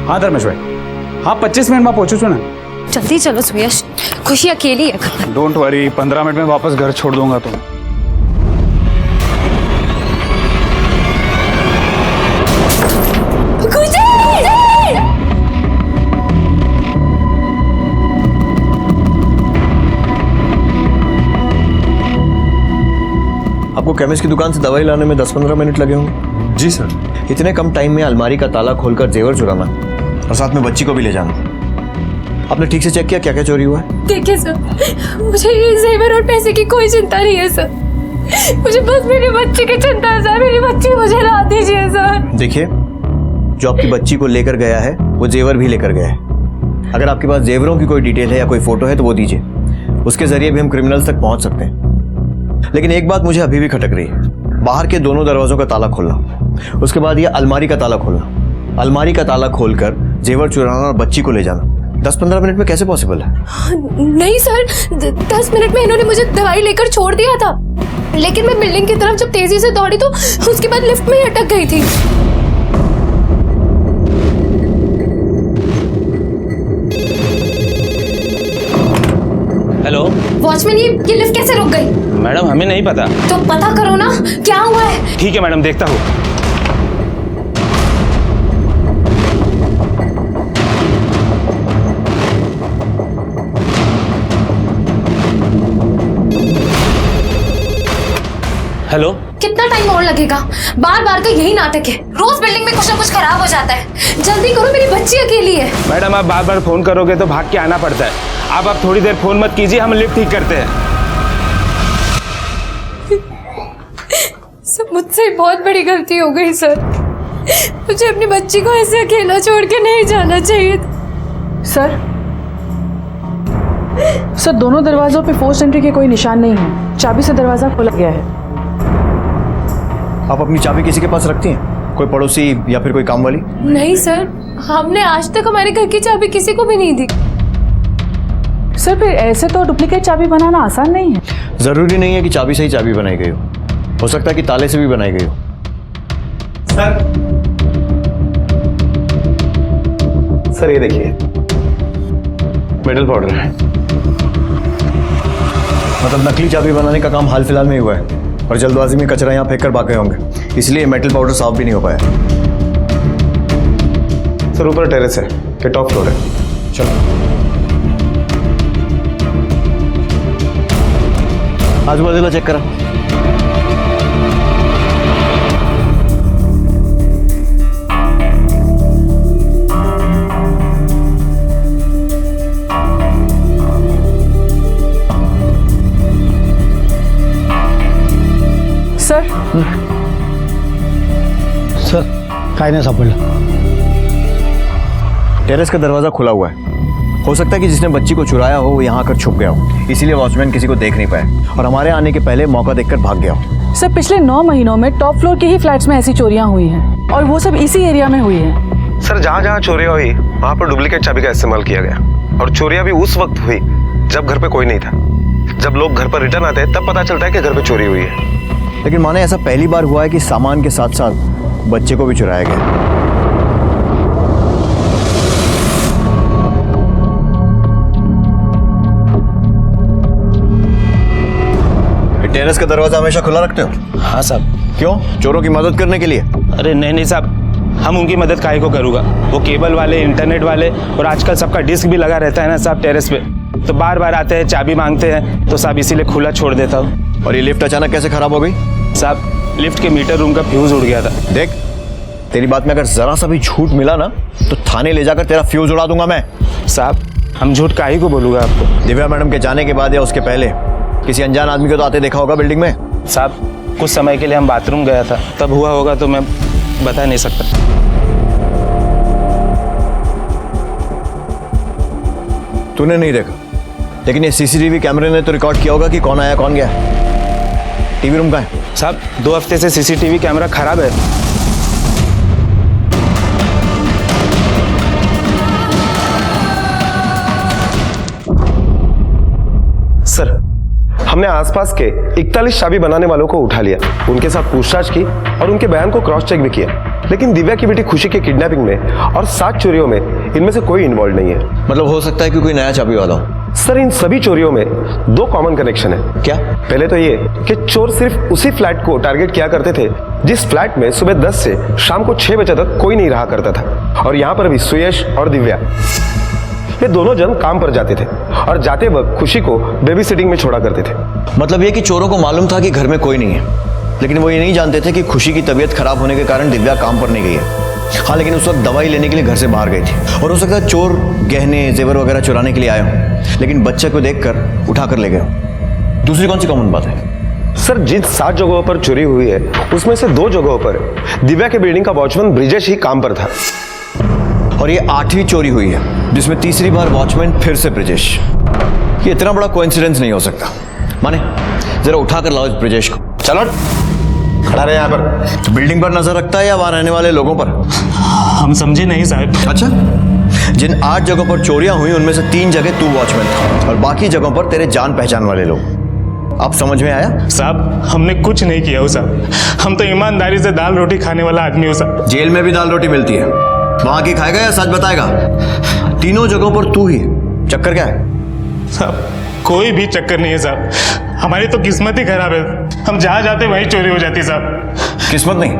P: हाँ धर्मेश भाई, हाँ 25 मिनट में पहुंचू छू ना।
Q: जल्दी चलो सुयश, खुशी अकेली है।
P: डोंट वरी, 15 मिनट में वापस घर छोड़ दूंगा तुम।
R: आपको केमिस्ट की दुकान से दवाई लाने में 10-15 मिनट लगे होंगे?
P: जी सर।
R: इतने कम टाइम में अलमारी का ताला खोलकर जेवर चुराना और साथ में बच्ची को भी ले जाना, आपने ठीक से चेक किया क्या क्या चोरी हुआ है?
Q: देखिए सर, मुझे ये जेवर और पैसे की कोई चिंता नहीं है सर। मुझे बस मेरी बच्ची की चिंता है सर। मेरी बच्ची मुझे ला दीजिए सर।
R: देखिए, जो आपकी बच्ची को लेकर गया है वो जेवर भी लेकर गया है। अगर आपके पास जेवरों की कोई डिटेल है या कोई फोटो है तो वो दीजिए, उसके जरिए भी हम क्रिमिनल्स तक पहुंच सकते हैं। लेकिन एक बात मुझे अभी भी खटक रही है, बाहर के दोनों दरवाजों का ताला खोलना, उसके बाद ये अलमारी का ताला खोलना, अलमारी का ताला खोलकर जेवर चुराना और बच्ची को ले जाना 10-15 मिनट में कैसे पॉसिबल है?
Q: नहीं सर, 10 मिनट में इन्होंने मुझे दवाई लेकर छोड़ दिया था, लेकिन मैं बिल्डिंग की तरफ जब तेजी से दौड़ी तो उसके बाद लिफ्ट में ही अटक गई थी।
I: हेलो
Q: वॉचमैन, ये लिफ्ट कैसे रुक गई?
I: मैडम हमें नहीं पता।
Q: तो पता करो ना क्या हुआ है।
I: ठीक है मैडम, देखता हूँ। हेलो,
Q: कितना टाइम और लगेगा? बार बार का यही नाटक है, रोज बिल्डिंग में कुछ ना कुछ खराब हो जाता है। जल्दी करो, मेरी बच्ची अकेली है।
I: मैडम आप बार बार फोन करोगे तो भाग के आना पड़ता है। आप थोड़ी देर फोन मत कीजिए, हम लिफ्ट ठीक करते हैं।
Q: सब मुझसे बहुत बड़ी गलती हो गई सर। मुझे अपनी बच्ची को ऐसे अकेला छोड़ के नहीं जाना चाहिए था।
S: सर दोनों दरवाजों पे फोर्स एंट्री के कोई निशान नहीं है, चाबी से दरवाजा खोला गया है।
R: आप अपनी चाबी किसी के पास रखती हैं? कोई पड़ोसी या फिर कोई काम वाली?
Q: नहीं सर, हमने आज तक हमारे घर की चाबी किसी को भी नहीं दी।
S: सर फिर ऐसे तो डुप्लीकेट चाबी बनाना आसान नहीं है।
R: जरूरी नहीं है कि चाबी से ही चाबी बनाई गई हो सकता है कि ताले से भी बनाई गई हो।
N: सर ये देखिए, मेटल पाउडर है।
R: मतलब नकली चाबी बनाने का काम हाल फिलहाल में ही हुआ है और जल्दबाजी में कचरा यहाँ फेंक कर भाग गए होंगे, इसलिए मेटल पाउडर साफ भी नहीं हो पाया।
N: सर ऊपर टेरेस है, ये टॉप फ्लोर है। चलो
R: आजू बाजूला चेक करा।
P: सर काय नाही सापडलं.
R: टेरेस का दरवाजा खुला हुआ है. हो सकता है कि जिसने बच्ची को चुराया हो वो यहाँ आकर छुप गया हो, इसीलिए वॉचमैन किसी को देख नहीं पाए और हमारे आने के पहले मौका देखकर भाग गया हो.
S: सर पिछले 9 महीनों में टॉप फ्लोर के ही फ्लैट्स में ऐसी चोरियां हुई हैं और वो सब इसी एरिया में हुई हैं.
N: सर जहाँ जहाँ चोरियां हुई वहाँ पर डुप्लीकेट चाबी का इस्तेमाल किया गया और चोरियां भी उस वक्त हुई जब घर पे कोई नहीं था. जब लोग घर पर रिटर्न आते हैं तब पता चलता है कि घर पे चोरी हुई है.
R: लेकिन माने ऐसा पहली बार हुआ है कि सामान के साथ साथ बच्चे को भी चुराया गया. टेरेस का दरवाजा हमेशा खुला रखते हो?
I: हाँ साहब.
R: क्यों? चोरों की मदद करने के लिए?
I: अरे नहीं साहब, हम उनकी मदद काहे को करूँगा. वो केबल वाले, इंटरनेट वाले और आजकल सबका डिस्क भी लगा रहता है ना साहब टेरेस पे, तो बार बार आते हैं, चाबी मांगते हैं, तो साहब इसीलिए खुला छोड़ देता हूँ.
R: और ये लिफ्ट अचानक कैसे खराब हो गई?
I: साहब लिफ्ट के मीटर रूम का फ्यूज उड़ गया था.
R: देख, तेरी बात में अगर जरा सा भी झूठ मिला ना तो थाने ले जाकर तेरा फ्यूज उड़ा दूंगा मैं.
I: साहब हम झूठ काहे को बोलूँगा आपको?
R: दिव्या मैडम के जाने के बाद या उसके पहले किसी अनजान आदमी को तो आते देखा होगा बिल्डिंग में.
I: साहब कुछ समय के लिए हम बाथरूम गया था, तब हुआ होगा, तो मैं बता नहीं सकता.
R: तूने नहीं देखा, लेकिन ये सीसीटीवी कैमरे ने तो रिकॉर्ड किया होगा कि कौन आया कौन गया. टीवी रूम का है?
I: साहब 2 हफ्ते से सीसीटीवी कैमरा खराब है.
N: सर हमने आसपास के 41 चाबी बनाने वालों को उठा लिया, उनके साथ पूछताछ की और उनके बयान को क्रॉस चेक भी किया, लेकिन दिव्या की बेटी खुशी के किडनैपिंग में और 7 चोरियों में इनमें से कोई इन्वॉल्व नहीं है.
R: मतलब हो सकता है कि कोई नया चाबी वाला हो.
N: सर इन सभी चोरियों में 2 कॉमन कनेक्शन है.
R: क्या?
N: पहले तो ये कि चोर सिर्फ उसी फ्लैट को टारगेट किया करते थे जिस फ्लैट में सुबह 10 से शाम को 6 बजे तक कोई नहीं रहा करता था. और यहाँ पर भी सुयश और दिव्या ये दोनों जन काम पर जाते थे और जाते वक्त खुशी को बेबी सिटिंग में छोड़ा करते थे.
R: मतलब ये कि चोरों को मालूम था कि घर में कोई नहीं है, लेकिन वो ये नहीं जानते थे कि खुशी की तबीयत खराब होने के कारण दिव्या काम पर नहीं गई है. हाँ, लेकिन उस वक्त दवाई लेने के लिए घर से बाहर गई थी और हो सकता है चोर गहने जेवर वगैरह चुराने के लिए आए हों, लेकिन बच्चे को देखकर उठा कर ले गए. दूसरी कौन सी कॉमन बात है?
N: सर जिन 7 जगहों पर चोरी हुई है उसमें से 2 जगहों पर दिव्या के बिल्डिंग का वॉचमैन ब्रिजेश ही काम पर था.
R: और ये 8वीं चोरी हुई है जिसमें तीसरी बार वॉचमैन फिर से ब्रिजेश. ये इतना बड़ा कोइंसिडेंस नहीं हो सकता. माने जरा उठा कर लाओ इस ब्रिजेश को.
N: चलो खड़ा रहे यहाँ पर.
R: बिल्डिंग पर नजर रखता है या वहां रहने वाले लोगों पर?
I: हम समझे नहीं साहब.
R: अच्छा, जिन 8 जगहों पर चोरियां हुई उनमें से 3 जगह तू वॉचमैन था और बाकी जगहों पर तेरे जान पहचान वाले लोग. अब समझ में आया?
I: साहब हमने कुछ नहीं किया हो साहब, हम तो ईमानदारी से दाल रोटी खाने वाला आदमी हो साहब.
R: जेल में भी दाल रोटी मिलती है, वहां की खाएगा या सच बताएगा? तीनों जगहों पर तू ही. चक्कर क्या है?
I: साहब कोई भी चक्कर नहीं है साहब, हमारी तो किस्मत ही खराब है. हम जहां जाते वहीं चोरी हो जाती साहब.
R: किस्मत नहीं,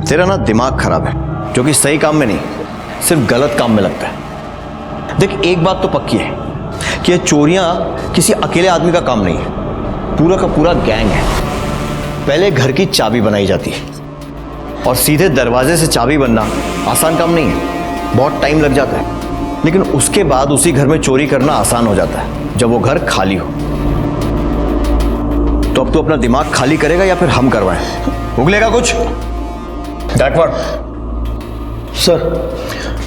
R: तेरा ना दिमाग खराब है, जो कि सही काम में नहीं सिर्फ गलत काम में लगता है. देख, एक बात तो पक्की है कि ये चोरियां किसी अकेले आदमी का काम नहीं है, पूरा का पूरा गैंग है. पहले घर की चाबी बनाई जाती है और सीधे दरवाजे से चाबी बनना आसान काम नहीं है, बहुत टाइम लग जाता है. लेकिन उसके बाद उसी घर में चोरी करना आसान हो जाता है जब वो घर खाली हो. तो अब तू अपना दिमाग खाली करेगा या फिर हम करवाएं? उगलेगा कुछ? बैकवर्ड. सर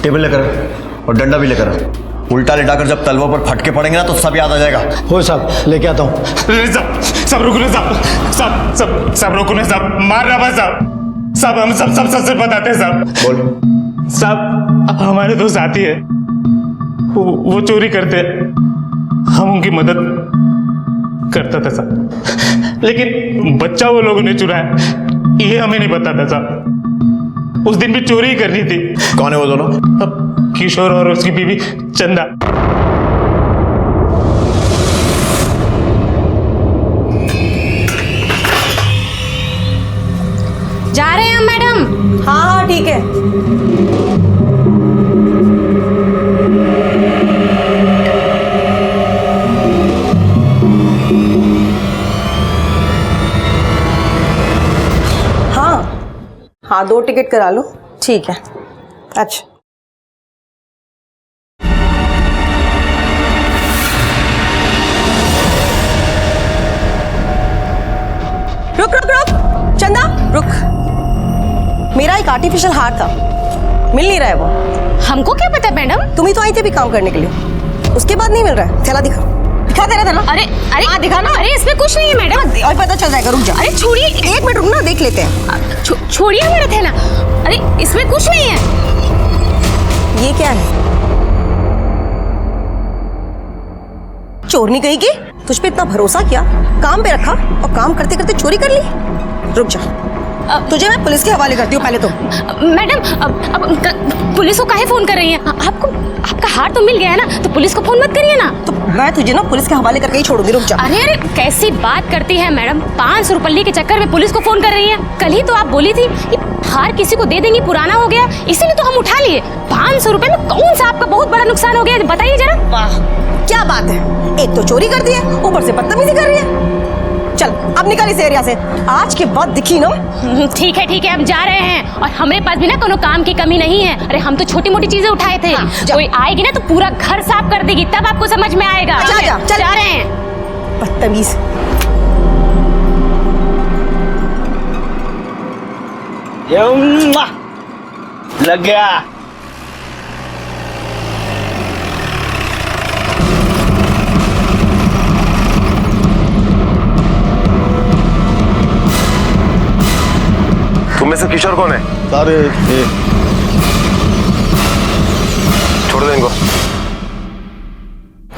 R: टेबल लेकर और डंडा भी लेकर. उल्टा लेटाकर जब तलवों पर फटके पड़ेंगे ना तो सब याद आ जाएगा. हो साहब, लेके आता हूँ.
I: सब रुको साहब, सब रुको ना साहब, मार रहा साहब. साहब हम सब सच बताते हैं साहब.
R: बोल.
I: साहब हमारे 2 साथी है, वो चोरी करते हैं, हम उनकी मदद करता था साहब, लेकिन बच्चा वो लोगों ने चुराया ये हमें नहीं पता था साहब. उस दिन भी चोरी ही करनी थी.
R: कौन है वो दोनों?
I: किशोर और उसकी बीवी चंदा.
Q: जा रहे हैं हम मैडम.
F: हाँ हाँ ठीक है. हाँ 2 टिकट करा लो. ठीक है. अच्छा रुक रुक रुक. चंदा आर्टिफिशियल हार था, मिल नहीं रहा है वो।
Q: हमको क्या पता मैडम,
F: तुम ही तो आई थे भी काम करने के लिए, उसके बाद नहीं मिल रहा है। थैला दिखा, दिखा दे रहा था ना।
Q: अरे अरे
F: हाँ दिखा ना।
Q: अरे इसमें कुछ नहीं है मैडम।
F: और पता चल जाएगा, रुक जा।
Q: अरे छोड़िए,
F: 1 मिनट रुकना, देख लेते हैं।
Q: छोड़िए हमारा थैला। अरे इसमें कुछ नहीं है।
F: ये क्या है? चोरनी कहीं की? तुझ पे इतना भरोसा किया, काम पे रखा और काम करते करते चोरी कर ली। रुक जा, तुझे मैं पुलिस के हवाले करती हूँ। पहले तो
Q: मैडम अब पुलिस को काहे फोन कर रही हैं? आपको आपका हार तो मिल गया है ना, तो पुलिस को फोन मत करिए ना।
F: तो मैं तुझे ना पुलिस के हवाले करके ही छोड़ूंगी। रुक जा।
Q: अरे अरे कैसी बात करती है मैडम, 500 रुपये के चक्कर में पुलिस को फोन कर रही हैं। कल ही तो आप बोली थी कि हार किसी को दे देंगी, पुराना हो गया, इसीलिए तो हम उठा लिए। 500 रुपये में कौन सा आपका बहुत बड़ा नुकसान हो गया, बताइए जरा।
F: वाह क्या बात है, एक तो चोरी कर दी है, ऊपर से बदतमीजी कर रही है। चल अब निकल इस एरिया से, आज के बाद दिखी ना।
Q: ठीक है हम जा रहे हैं, और हमारे पास भी ना कोनो काम की कमी नहीं है। अरे हम तो छोटी मोटी चीजें उठाए थे। हाँ, कोई आएगी ना तो पूरा घर साफ कर देगी, तब आपको समझ में आएगा।
F: जा
Q: रहे हैं।
F: बदतमीज।
I: लग गया।
T: तुम में से किशोर कौन है?
L: सारे
T: छोड़ दो इनको।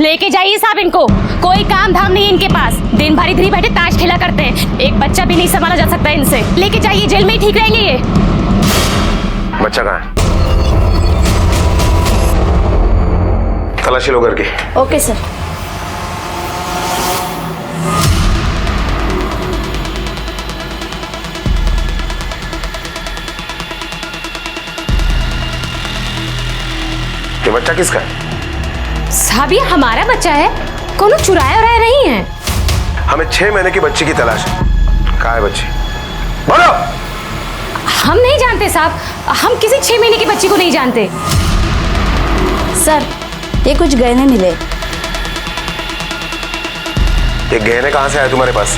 Q: लेके जाइए साहब इनको, कोई काम धाम नहीं इनके पास, दिन भर इधर ही बैठे ताश खेला करते हैं। एक बच्चा भी नहीं संभाला जा सकता इनसे। लेके जाइए, जेल में ही ठीक रहेंगे ये।
T: बच्चा कहाँ है? तलाशी लो घर की।
Q: Okay sir.
T: ये बच्चा किसका है?
Q: साहब ये हमारा बच्चा है, कोनो चुराया उराया नहीं है।
T: हमें 6 महीने की बच्ची की तलाश है। कहाँ है बच्ची? बोलो।
Q: हम नहीं जानते साहब, हम किसी 6 महीने की बच्ची को नहीं जानते।
K: सर ये कुछ गहने मिले।
T: ये गहने कहाँ से आए तुम्हारे पास?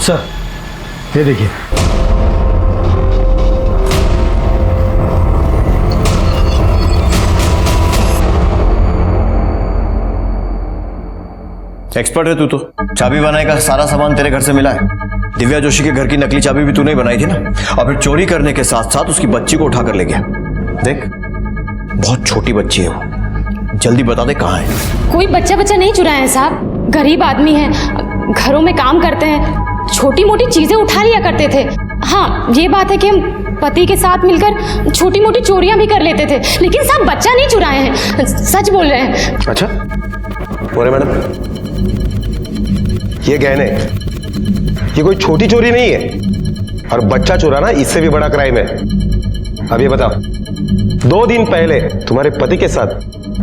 I: सर ये देखिए।
R: एक्सपर्ट है तू तो। चाबी बनाने का सारा सामान तेरे घर से मिला है। दिव्या जोशी के घर की नकली चाबी भी तूने ही बनाई थी ना, और फिर चोरी करने के साथ साथ उसकी बच्ची को उठा कर ले गया। देख बहुत छोटी बच्ची है वो, जल्दी बता दे कहाँ है।
Q: कोई बच्चा नहीं चुराया है साहब, गरीब आदमी है, घरों में काम करते हैं, छोटी मोटी चीजें उठा लिया करते थे। हाँ ये बात है कि हम पति के साथ मिलकर छोटी मोटी चोरियां भी कर लेते थे, लेकिन साहब बच्चा नहीं चुराए हैं, सच बोल रहे हैं।
T: अच्छा बोले मैडम, ये गहने ये कोई छोटी चोरी नहीं है, और बच्चा चुराना इससे भी बड़ा क्राइम है। अब ये बताओ, 2 दिन पहले तुम्हारे पति के साथ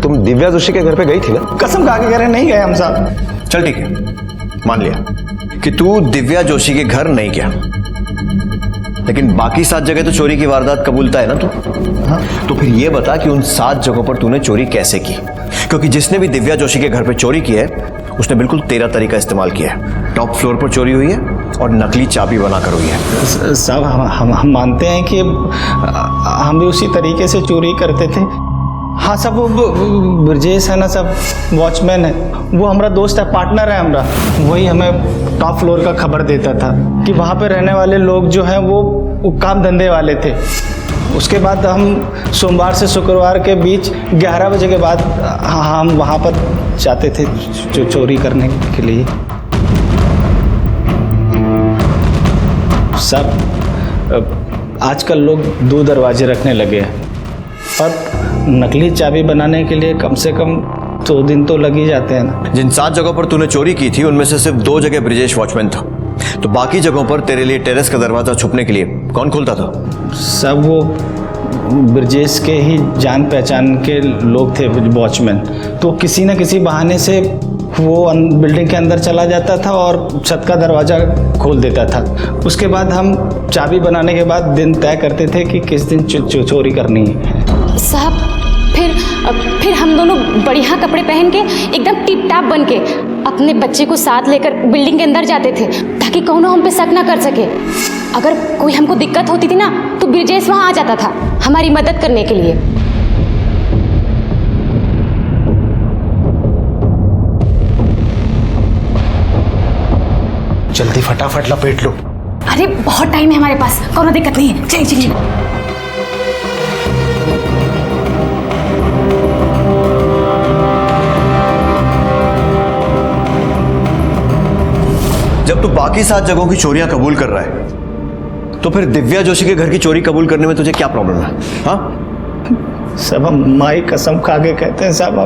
T: तुम दिव्या जोशी के घर पे गई थी ना?
I: कसम खा के कह रहे नहीं गए हम साहब।
R: चल ठीक है, मान लिया कि तू दिव्या जोशी के घर नहीं गया, लेकिन बाकी 7 जगह तो चोरी की वारदात कबूलता है ना तू? हाँ? तो फिर ये बता कि उन 7 जगहों पर तूने चोरी कैसे की? क्योंकि जिसने भी दिव्या जोशी के घर पे चोरी की है उसने बिल्कुल तेरा तरीका इस्तेमाल किया है। टॉप फ्लोर पर चोरी हुई है और नकली चाबी बनाकर हुई है।
I: साहब हम मानते हैं कि हम भी उसी तरीके से चोरी करते थे। हाँ साहब, वो ब्रजेश है ना साहब, वॉचमैन है, वो हमारा दोस्त है, पार्टनर है हमारा, वही हमें टॉप फ्लोर का खबर देता था कि वहाँ पे रहने वाले लोग जो हैं वो काम धंधे वाले थे। उसके बाद हम सोमवार से शुक्रवार के बीच 11 बजे के बाद हम वहाँ पर जाते थे चोरी करने के लिए। सब आजकल लोग 2 दरवाजे रखने लगे हैं, और नकली चाबी बनाने के लिए कम से कम 2 दिन तो लग ही जाते हैं ना।
R: जिन 7 जगहों पर तूने चोरी की थी उनमें से सिर्फ 2 जगह ब्रिजेश वॉचमैन था, तो बाकी जगहों पर तेरे लिए टेरेस का दरवाजा छुपने के लिए कौन खोलता था?
I: सब वो ब्रजेश के ही जान पहचान के लोग थे, वॉचमैन। तो किसी न किसी बहाने से वो बिल्डिंग के अंदर चला जाता था और छत का दरवाज़ा खोल देता था। उसके बाद हम चाबी बनाने के बाद दिन तय करते थे कि किस दिन चोरी करनी है।
Q: साहब फिर हम दोनों बढ़िया कपड़े पहन के एकदम टिप टाप बन के अपने बच्चे को साथ लेकर बिल्डिंग के अंदर जाते थे ताकि कौनो हम पे शक ना कर सके। अगर कोई हमको दिक्कत होती थी ना तो ब्रिजेश वहाँ आ जाता था हमारी मदद करने के लिए।
T: जल्दी फटाफट लपेट लो।
Q: अरे बहुत टाइम है हमारे पास, कोनो दिक्कत नहीं है। चलिए चलिए।
R: जब तू बाकी 7 जगहों की चोरियां कबूल कर रहा है तो फिर दिव्या जोशी के घर की चोरी कबूल करने में तुझे क्या प्रॉब्लम है? हाँ
I: सब हम माई कसम खा के कहते हैं साहब,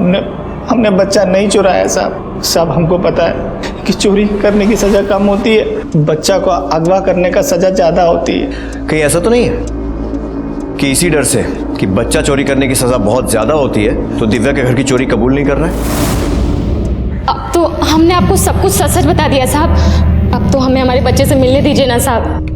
I: हमने बच्चा नहीं चुराया साहब। सब हमको पता है कि चोरी करने की सजा कम होती है, बच्चा को अगवा करने का सजा ज्यादा होती है।
R: कहीं ऐसा तो नहीं है कि इसी डर से कि बच्चा चोरी करने की सजा बहुत ज्यादा होती है तो दिव्या के घर की चोरी कबूल नहीं कर रहा है?
Q: अब तो हमने आपको सब कुछ सच सच बता दिया साहब। अब तो हमें हमारे बच्चे से मिलने दीजिए ना साहब।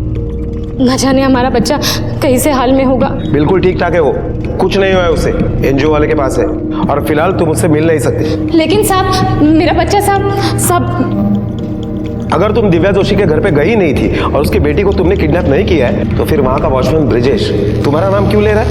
Q: न जाने हमारा बच्चा कैसे हाल में होगा।
T: बिल्कुल ठीक ठाक है वो, कुछ नहीं हुआ है उसे, एनजीओ वाले के पास है और फिलहाल तुम उससे मिल नहीं सकती।
Q: लेकिन साहब मेरा बच्चा साहब
T: अगर तुम दिव्या जोशी के घर पे गई नहीं थी और उसकी बेटी को तुमने किडनैप नहीं किया है तो फिर वहां का वॉचमैन ब्रिजेश तुम्हारा नाम क्यों ले रहा है?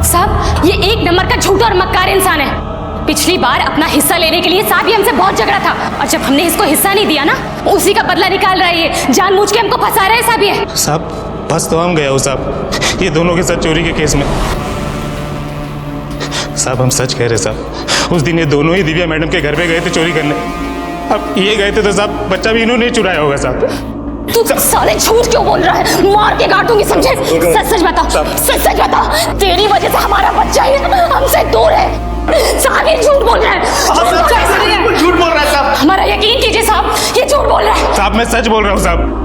Q: साहब ये एक नंबर का झूठा और मक्कार इंसान है। पिछली बार अपना हिस्सा लेने के लिए साहब ही हमसे बहुत झगड़ा था और जब हमने इसको हिस्सा नहीं दिया ना उसी का बदला निकाल रहा है ये। जानबूझ के हमको फंसा रहा है साहब ये।
I: साहब फंस तो हम गए हो साहब ये दोनों के साथ चोरी के केस में। साहब हम सच कह रहे साहब, उस दिन ये दोनों ही दिव्या मैडम के घर पे गए थे चोरी करने। अब ये गए थे तो साहब बच्चा भी इन्होंने चुराया होगा साहब।
Q: तू साले झूठ क्यों बोल रहा है? मार के काटूंगी समझे। सच सच बता, सच सच बता। तेरी वजह से हमारा बच्चा ही हमसे दूर है। साहब ये झूठ बोल रहा है।
I: झूठ बोल रहा है साहब।
Q: हमारा यकीन कीजिए साहब, ये झूठ बोल रहा है।
I: साहब मैं सच बोल रहा हूँ साहब।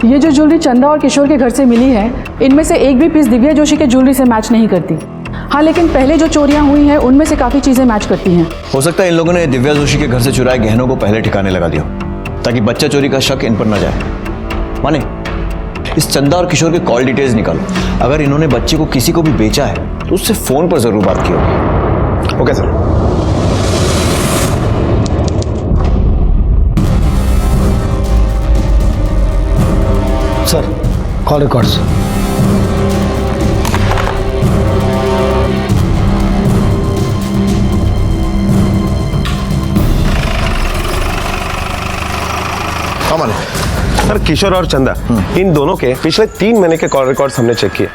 S: ये जो ज्वेलरी चंदा और किशोर के घर से मिली है इनमें से एक भी पीस दिव्या जोशी के ज्वेलरी से मैच नहीं करती। हाँ लेकिन पहले जो चोरियां हुई हैं उनमें से काफी चीजें मैच करती हैं।
R: हो सकता है इन लोगों ने दिव्या जोशी के घर से चुराए गहनों को पहले ठिकाने लगा दिया ताकि बच्चा चोरी का शक इन पर न जाए। माने इस चंदा और किशोर के कॉल डिटेल्स निकालो। अगर इन्होंने बच्चे को किसी को भी बेचा है तो उससे फोन पर जरूर बात की होगी।
T: Okay sir.
G: Sir call records.
T: Sir Kishore और चंदा इन दोनों के पिछले 3 महीने के कॉल रिकॉर्ड्स हमने चेक किए।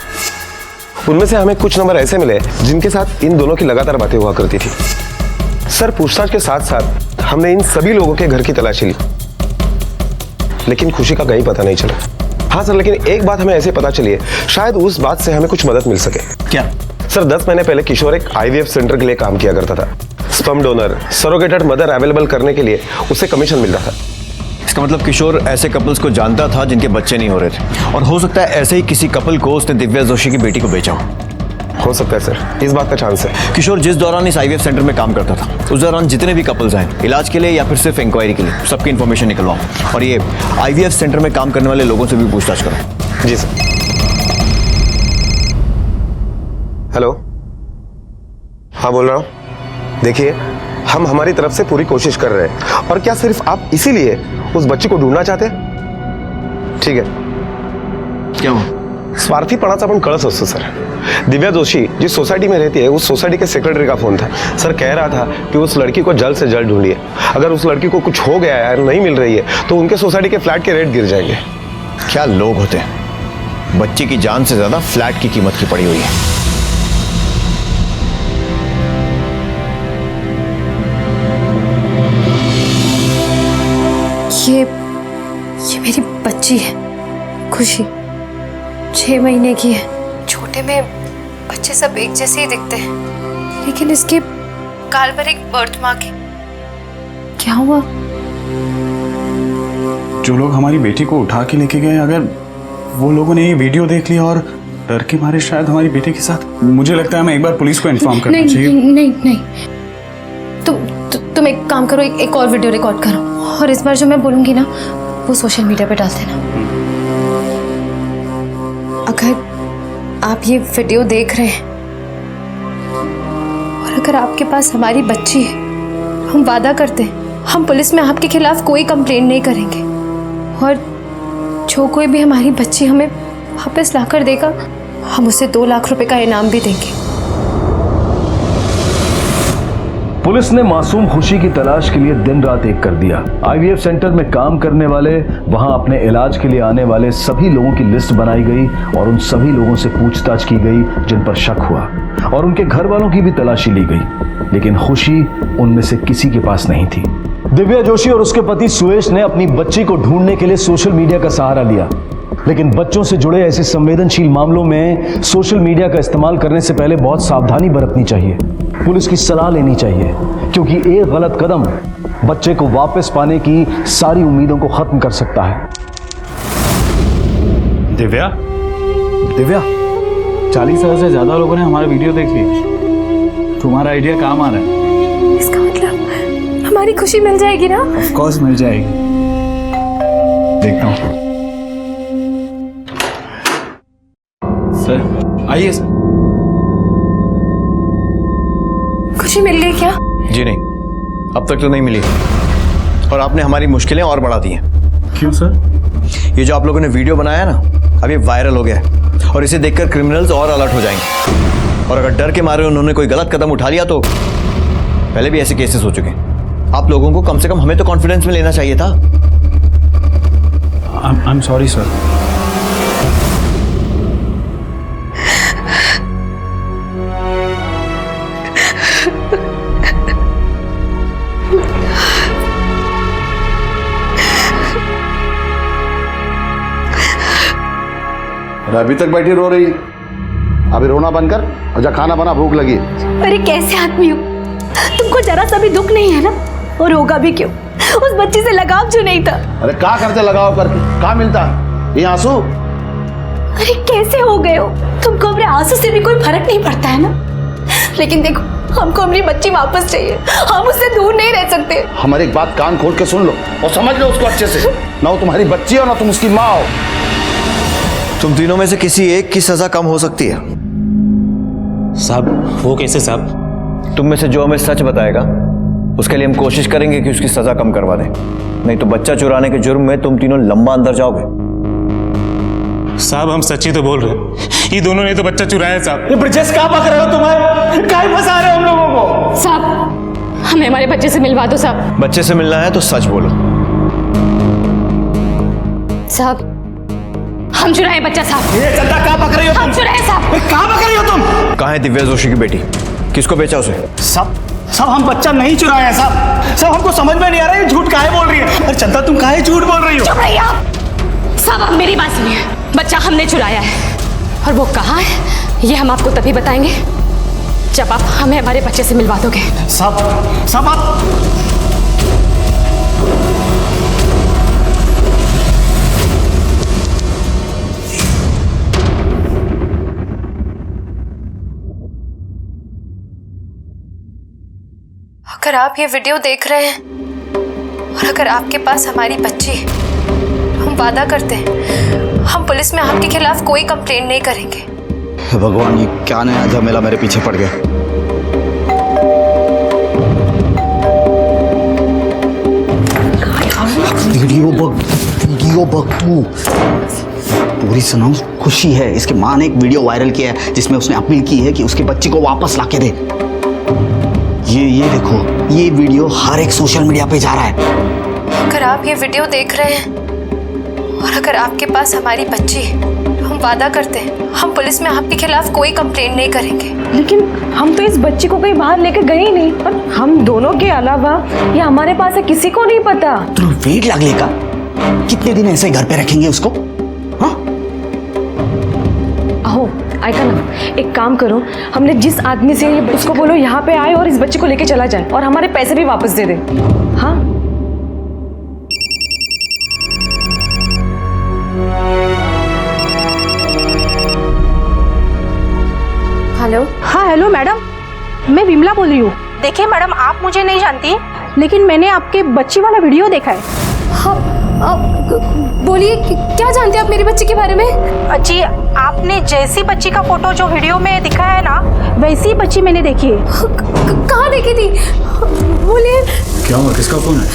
T: उनमें से हमें कुछ नंबर ऐसे मिले जिनके साथ इन दोनों की लगातार बातें हुआ करती थी। सर पूछताछ के साथ साथ हमने इन सभी लोगों के घर की तलाशी ली लेकिन खुशी का कहीं पता नहीं चला। हाँ सर, लेकिन एक बात हमें ऐसे पता चली है, शायद उस बात से हमें कुछ मदद मिल सके।
R: क्या?
T: सर 10 महीने पहले किशोर एक IVF सेंटर के लिए काम किया करता था। स्पर्म डोनर, सरोगेटेड मदर अवेलेबल करने के लिए उसे कमीशन मिलता था।
R: इसका मतलब किशोर ऐसे कपल्स को जानता था जिनके बच्चे नहीं हो रहे थे और हो सकता है ऐसे ही किसी कपल को उसने दिव्या जोशी की बेटी को बेचा
T: हो सकता है सर, इस बात का चांस है।
R: किशोर जिस दौरान इस IVF सेंटर में काम करता था उस दौरान जितने भी कपल्स आए इलाज के लिए या फिर सिर्फ इंक्वायरी के लिए सबकी इन्फॉर्मेशन निकलवाओ और ये IVF सेंटर में काम करने वाले लोगों से भी पूछताछ करो।
T: जी सर। हेलो, हाँ बोल रहा हूँ। देखिए हम हमारी तरफ से पूरी कोशिश कर रहे हैं और क्या सिर्फ आप इसीलिए उस बच्ची को ढूंढना चाहते हैं? ठीक है।
R: क्या हुआ?
T: स्वार्थीपणाचा पण कळस असतो सर। दिव्या जोशी जिस सोसाइटी में रहती है उस सोसाइटी के सेक्रेटरी का फोन था। सर कह रहा था कि उस लड़की को जल्द से जल्द ढूंढिए। अगर उस लड़की को कुछ हो गया है, नहीं मिल रही है तो उनके सोसाइटी के फ्लैट के रेट गिर जाएंगे।
R: क्या लोग होते हैं, बच्चे की जान से ज्यादा फ्लैट की कीमत की पड़ी हुई है।
Q: ये मेरी बच्ची है खुशी, 6 महीने की है। छोटे में बच्चे सब एक जैसे ही दिखते हैं लेकिन इसके गाल पर एक बर्थ मार्क है। क्या हुआ?
P: जो लोग हमारी बेटी को उठा के लेके गए, अगर वो लोगों ने ये वीडियो देख लिया और डर के मारे शायद हमारी बेटे के साथ। मुझे लगता है हमें एक बार पुलिस को इन्फॉर्म करना
Q: नहीं,
P: चाहिए।
Q: नहीं नहीं, तुम एक काम करो, एक और वीडियो रिकॉर्ड करो और इस बार जो मैं बोलूंगी ना वो सोशल मीडिया पे डाल देना। अगर आप ये वीडियो देख रहे हैं और अगर आपके पास हमारी बच्ची है, हम वादा करते हैं हम पुलिस में आपके खिलाफ कोई कंप्लेंट नहीं करेंगे और जो कोई भी हमारी बच्ची हमें वापस लाकर देगा हम उसे 2 लाख रुपए का इनाम भी देंगे।
A: पुलिस ने मासूम खुशी की तलाश के लिए दिन रात एक कर दिया। आईवीएफ सेंटर में काम करने वाले, वहां अपने इलाज के लिए आने वाले सभी लोगों की लिस्ट बनाई गई और उन सभी लोगों से पूछताछ की गई जिन पर शक हुआ और उनके घर वालों की भी तलाशी ली गई, लेकिन खुशी उनमें से किसी के पास नहीं थी। दिव्या जोशी और उसके पति सुयश ने अपनी बच्ची को ढूंढने के लिए सोशल मीडिया का सहारा लिया, लेकिन बच्चों से जुड़े ऐसे संवेदनशील मामलों में सोशल मीडिया का इस्तेमाल करने से पहले बहुत सावधानी बरतनी चाहिए। पुलिस की सलाह लेनी चाहिए, क्योंकि एक गलत कदम बच्चे को वापस पाने की सारी उम्मीदों को खत्म कर सकता है।
P: दिव्या,
A: दिव्या,
P: 40,000 से ज्यादा लोगों ने हमारा वीडियो देख लिया। तुम्हारा आइडिया काम आ रहा है।
Q: इसका मतलब हमारी खुशी मिल जाएगी ना?
P: ऑफ कोर्स मिल जाएगी। देखता हूँ। सर आइए सर।
Q: खुशी मिल गई क्या?
R: जी नहीं, अब तक तो नहीं मिली और आपने हमारी मुश्किलें और बढ़ा दी हैं।
P: क्यों सर?
R: ये जो आप लोगों ने वीडियो बनाया ना, अब ये वायरल हो गया है और इसे देखकर क्रिमिनल्स और अलर्ट हो जाएंगे और अगर डर के मारे उन्होंने कोई गलत कदम उठा लिया तो पहले भी ऐसे केसेस हो चुके हैं। आप लोगों को कम से कम हमें तो कॉन्फिडेंस में लेना चाहिए था।
P: I am sorry sir.
E: अभी तक बैठी रो रही, अभी रोना बंद कर और जा खाना बना, भूख लगी।
K: अरे कैसे आदमी हो, तुमको जरा सा भी दुख नहीं है ना? और होगा भी क्यों? उस बच्ची से लगाव जो नहीं था।
E: अरे क्या करते लगाव करके, क्या मिलता ये आंसू?
K: अरे कैसे हो गए हो? तुमको अपने आंसू से भी कोई फर्क नहीं पड़ता है ना? लेकिन देखो, हमको अपनी बच्ची वापस चाहिए, हम उससे दूर नहीं रह सकते।
E: हमारी एक बात कान खोल के सुन लो और समझ लो उसको अच्छे से। ना वो तुम्हारी बच्ची हो ना तुम उसकी माँ हो।
R: तुम तीनों में से किसी एक की सजा कम हो सकती है।
I: साहब वो कैसे साहब?
R: तुम में से जो हमें सच बताएगा उसके लिए हम कोशिश करेंगे कि उसकी सजा कम करवा दें, नहीं तो बच्चा चुराने के जुर्म में तुम तीनों लंबा अंदर जाओगे।
I: साहब हम सच्ची तो बोल रहे हैं, ये दोनों ने तो बच्चा चुराया साहब।
G: ये ब्रिजेश कहाँ पकड़ रहे हो तुम्हें? काहे फंसा रहे हो हम लोगों को?
Q: साहब हमें हमारे बच्चे से मिलवा दो साहब।
R: बच्चे से मिलना है तो सच बोलो।
Q: साहब हम चुराए बच्चा साहब।
G: ये चंदा कहाँ पकड़ रही हो तुम?
Q: हम चुराए साहब।
G: कहाँ पकड़ रही हो तुम?
R: कहाँ है दिव्या जोशी की बेटी? किसको बेचा उसे?
G: सब हम बच्चा नहीं चुराए हैं साहब। सब हमको समझ में नहीं आ रहा है झूठ काहे बोल रही है। अरे चंदा तुम काहे झूठ बोल रही हो?
Q: चुप रहिए आप। साहब आप मेरी बात सुनिए, बच्चा हमने चुराया है और वो कहाँ है ये हम आपको तभी बताएंगे जब आप हमें हमारे बच्चे से मिलवा दोगे।
G: सब आप
Q: अगर आप ये वीडियो देख रहे हैं और अगर आपके पास हमारी बच्ची है तो हम वादा करते हैं हम पुलिस में आपके खिलाफ कोई कंप्लेंट नहीं करेंगे।
U: भगवान ये क्या नया झमेला मेरे पीछे पड़ गया। वीडियो बग तू पूरी सुनाओ। खुशी है, इसके माँ ने एक वीडियो वायरल किया है जिसमें उसने अपील की है कि उसकी बच्ची को वापस लाके दे। ये देखो, ये वीडियो हर एक सोशल मीडिया पे जा रहा है।
Q: अगर आप ये वीडियो देख रहे हैं और अगर आपके पास हमारी बच्ची है तो हम वादा करते हैं हम पुलिस में आपके खिलाफ कोई कंप्लेंट नहीं करेंगे।
F: लेकिन हम तो इस बच्ची को कहीं बाहर लेकर गए ही नहीं और हम दोनों के अलावा ये हमारे पास है, किसी को नहीं पता।
U: तो वेट लगने का कितने दिन ऐसे घर पे रखेंगे उसको?
F: आओ आयका ना, एक काम करो, हमने जिस आदमी से उसको बोलो यहाँ पे आए और इस बच्चे को लेके चला जाए और हमारे पैसे भी वापस दे दे। हाँ
J: हेलो मैडम, मैं विमला बोल रही हूँ। देखिए मैडम, आप मुझे नहीं जानती, लेकिन मैंने आपके बच्ची वाला वीडियो देखा है।
Q: बोलिए, क्या जानते हैं आप मेरी बच्ची के बारे में?
J: जी, आपने जैसी बच्ची का फोटो जो वीडियो में दिखा है ना, वैसी बच्ची मैंने देखी है।
Q: कहाँ देखी थी? बोलिए।
P: क्या हुआ, किसका फोन है?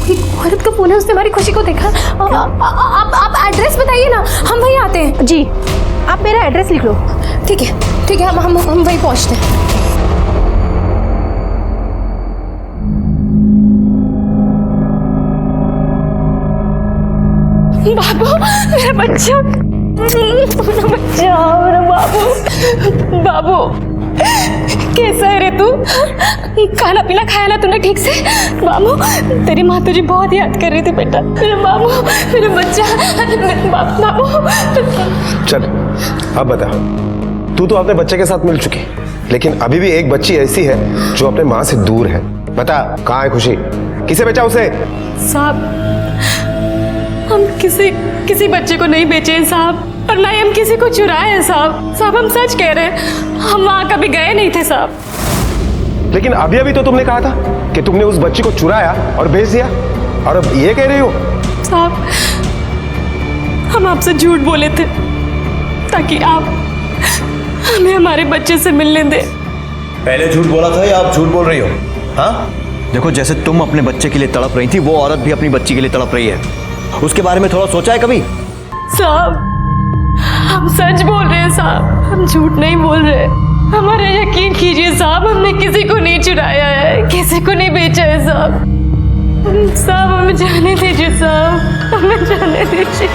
Q: कोई औरत का फोन है, उसने हमारी खुशी को देखा। आप एड्रेस बताइए ना, हम वहीं आते हैं।
J: जी, आप मेरा एड्रेस लिख लो।
Q: ठीक है, ठीक है, हम वहीं पहुंचते हैं। बाबू, मेरा बच्चा, मेरा बाबू। बाबू, कैसा है रे तू? खाना पीना खाया ना तूने ठीक से? बाबू, तेरी माँ तुझे बहुत याद कर रही थी बेटा। मेरा बाबू, मेरा बच्चा, बाबू।
T: चल अब बता, तू तो अपने बच्चे के साथ मिल चुकी, लेकिन अभी भी एक बच्ची ऐसी है जो अपने माँ से दूर है। बता, कहाँ है खुशी? किसे बेचा उसे?
V: साहब, हम किसी बच्चे को नहीं बेचे हैं साहब, और ना ही हम किसी को चुराए हैं साहब। साहब, हम सच कह रहे हैं, हम वहाँ कभी गए नहीं थे साहब।
T: लेकिन अभी अभी तो तुमने कहा था कि तुमने उस बच्ची को चुराया और भेज दिया, और अब ये कह रही हो?
V: साहब, हम आपसे झूठ बोले थे ताकि आप हमें हमारे बच्चे से मिलने दें।
R: पहले झूठ बोला था या आप झूठ बोल रही हो? हाँ, देखो, जैसे तुम अपने बच्चे के लिए तड़प रही थी, वो औरत भी अपनी बच्ची के लिए तड़प रही है। उसके बारे में थोड़ा सोचा है कभी?
V: साहब, हम सच बोल रहे हैं साहब, हम झूठ नहीं बोल रहे। हमारा यकीन कीजिए साहब, हमने किसी को नहीं चुराया है, किसी को नहीं बेचा है साहब। साहब, हमें जाने दीजिए साहब, हमें जाने दीजिए।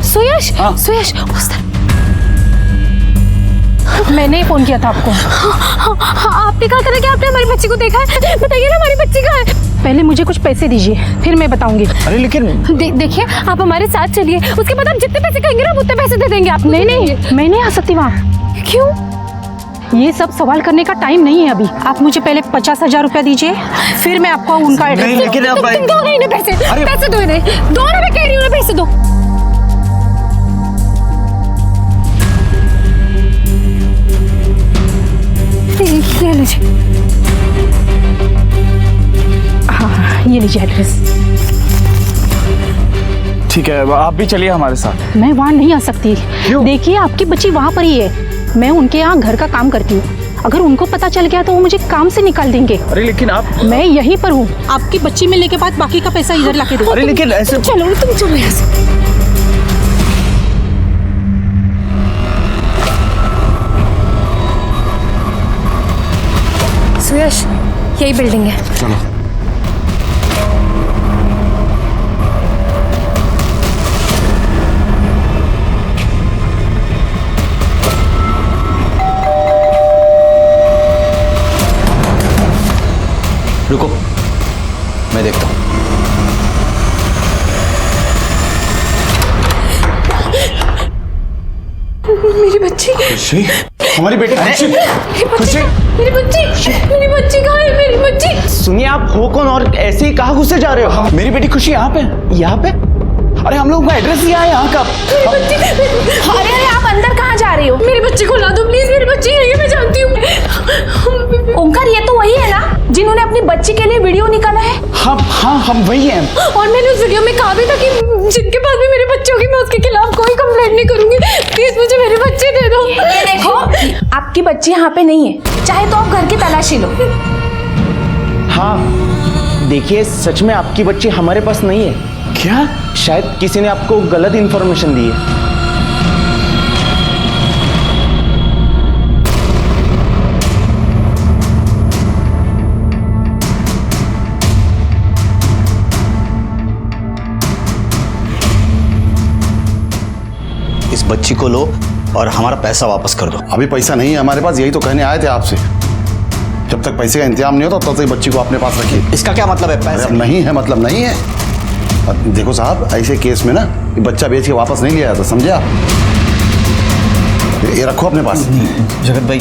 J: सुयश, सुयश, मैंने फोन किया था आपको।
Q: आपने कहा था कि आपने हमारी बच्ची को देखा है, बताइए ना हमारी बच्ची कहाँ है?
J: पहले मुझे कुछ पैसे दीजिए, फिर मैं बताऊंगी।
P: अरे लेकिन
Q: देखिए, आप हमारे साथ चलिए, उसके बाद आप जितने पैसे कहेंगे ना उतने पैसे दे देंगे आप।
J: नहीं, मैं नहीं आ सकती वहाँ।
Q: क्यों?
J: ये सब सवाल करने का टाइम नहीं है अभी। आप मुझे पहले 50,000 रुपया दीजिए, फिर मैं आपको उनका एड्रेस।
Q: नहीं, लेकिन तुम दो नहीं ना पैसे, पैसे दो इन्हें, दो ना, मैं कह रही हूँ पैसे दो।
J: ले लीजिए। हाँ, ये लीजिए एड्रेस।
P: ठीक है, आप भी चलिए हमारे साथ।
J: मैं वहाँ नहीं आ सकती। देखिए, आपकी बच्ची वहाँ पर ही है। मैं उनके यहाँ घर का काम करती हूँ। अगर उनको पता चल गया तो वो मुझे काम से निकाल देंगे।
P: अरे लेकिन आप,
J: मैं यहीं पर हूँ। आपकी बच्ची मिलने के बाद बाकी का पैसा इधर लाके दो।
P: अरे लेकिन ऐसे,
Q: चलो तुम चलो यहाँ से। सुयश, यही बिल्डिंग है।
P: चलो।
R: रुको, मैं देखता हूँ।
Q: मेरी बच्ची,
P: खुशी, हमारी बेटी खुशी, खुशी,
Q: मेरी बच्ची कहाँ है? मेरी बच्ची।
P: सुनिए, आप हो कौन और ऐसे ही कहाँ घुसे जा रहे हो? मेरी बेटी खुशी यहाँ पे, यहाँ पे। अरे हम लोगों का एड्रेस ही है यहाँ का।
Q: अरे आप अंदर कहाँ जा रही हो? मेरी बच्ची को ला दो प्लीज, मेरी बच्ची है ये, मैं जानती हूँ। ओंकार, ये तो वही है ना जिन्होंने अपनी बच्ची के लिए वीडियो निकाला है?
P: हाँ हाँ, हम वही हैं।
Q: और मैंने उस वीडियो में कहा भी था कि जिनके पास भी मेरे बच्चे होगी मैं उसके खिलाफ कोई कंप्लेंट नहीं करूंगी। प्लीज मुझे मेरे बच्चे दे दो। देखो, आपकी बच्ची यहाँ पे नहीं है, चाहे तो आप घर की तलाशी लो।
P: हाँ, देखिए, सच में आपकी बच्ची हमारे पास नहीं है। क्या? शायद किसी ने आपको गलत इंफॉर्मेशन दी है।
U: इस बच्ची को लो और हमारा पैसा वापस कर दो।
E: अभी पैसा नहीं है हमारे पास, यही तो कहने आए थे आपसे। जब तक पैसे का इंतजाम नहीं होता तब तक बच्ची को अपने पास रखिए।
U: इसका क्या मतलब है? पैसे
E: नहीं है मतलब नहीं है। देखो साहब, ऐसे केस में ना ये बच्चा बेच के वापस नहीं लिया जाता, समझे आप? ये रखो अपने पास।
U: जगत भाई,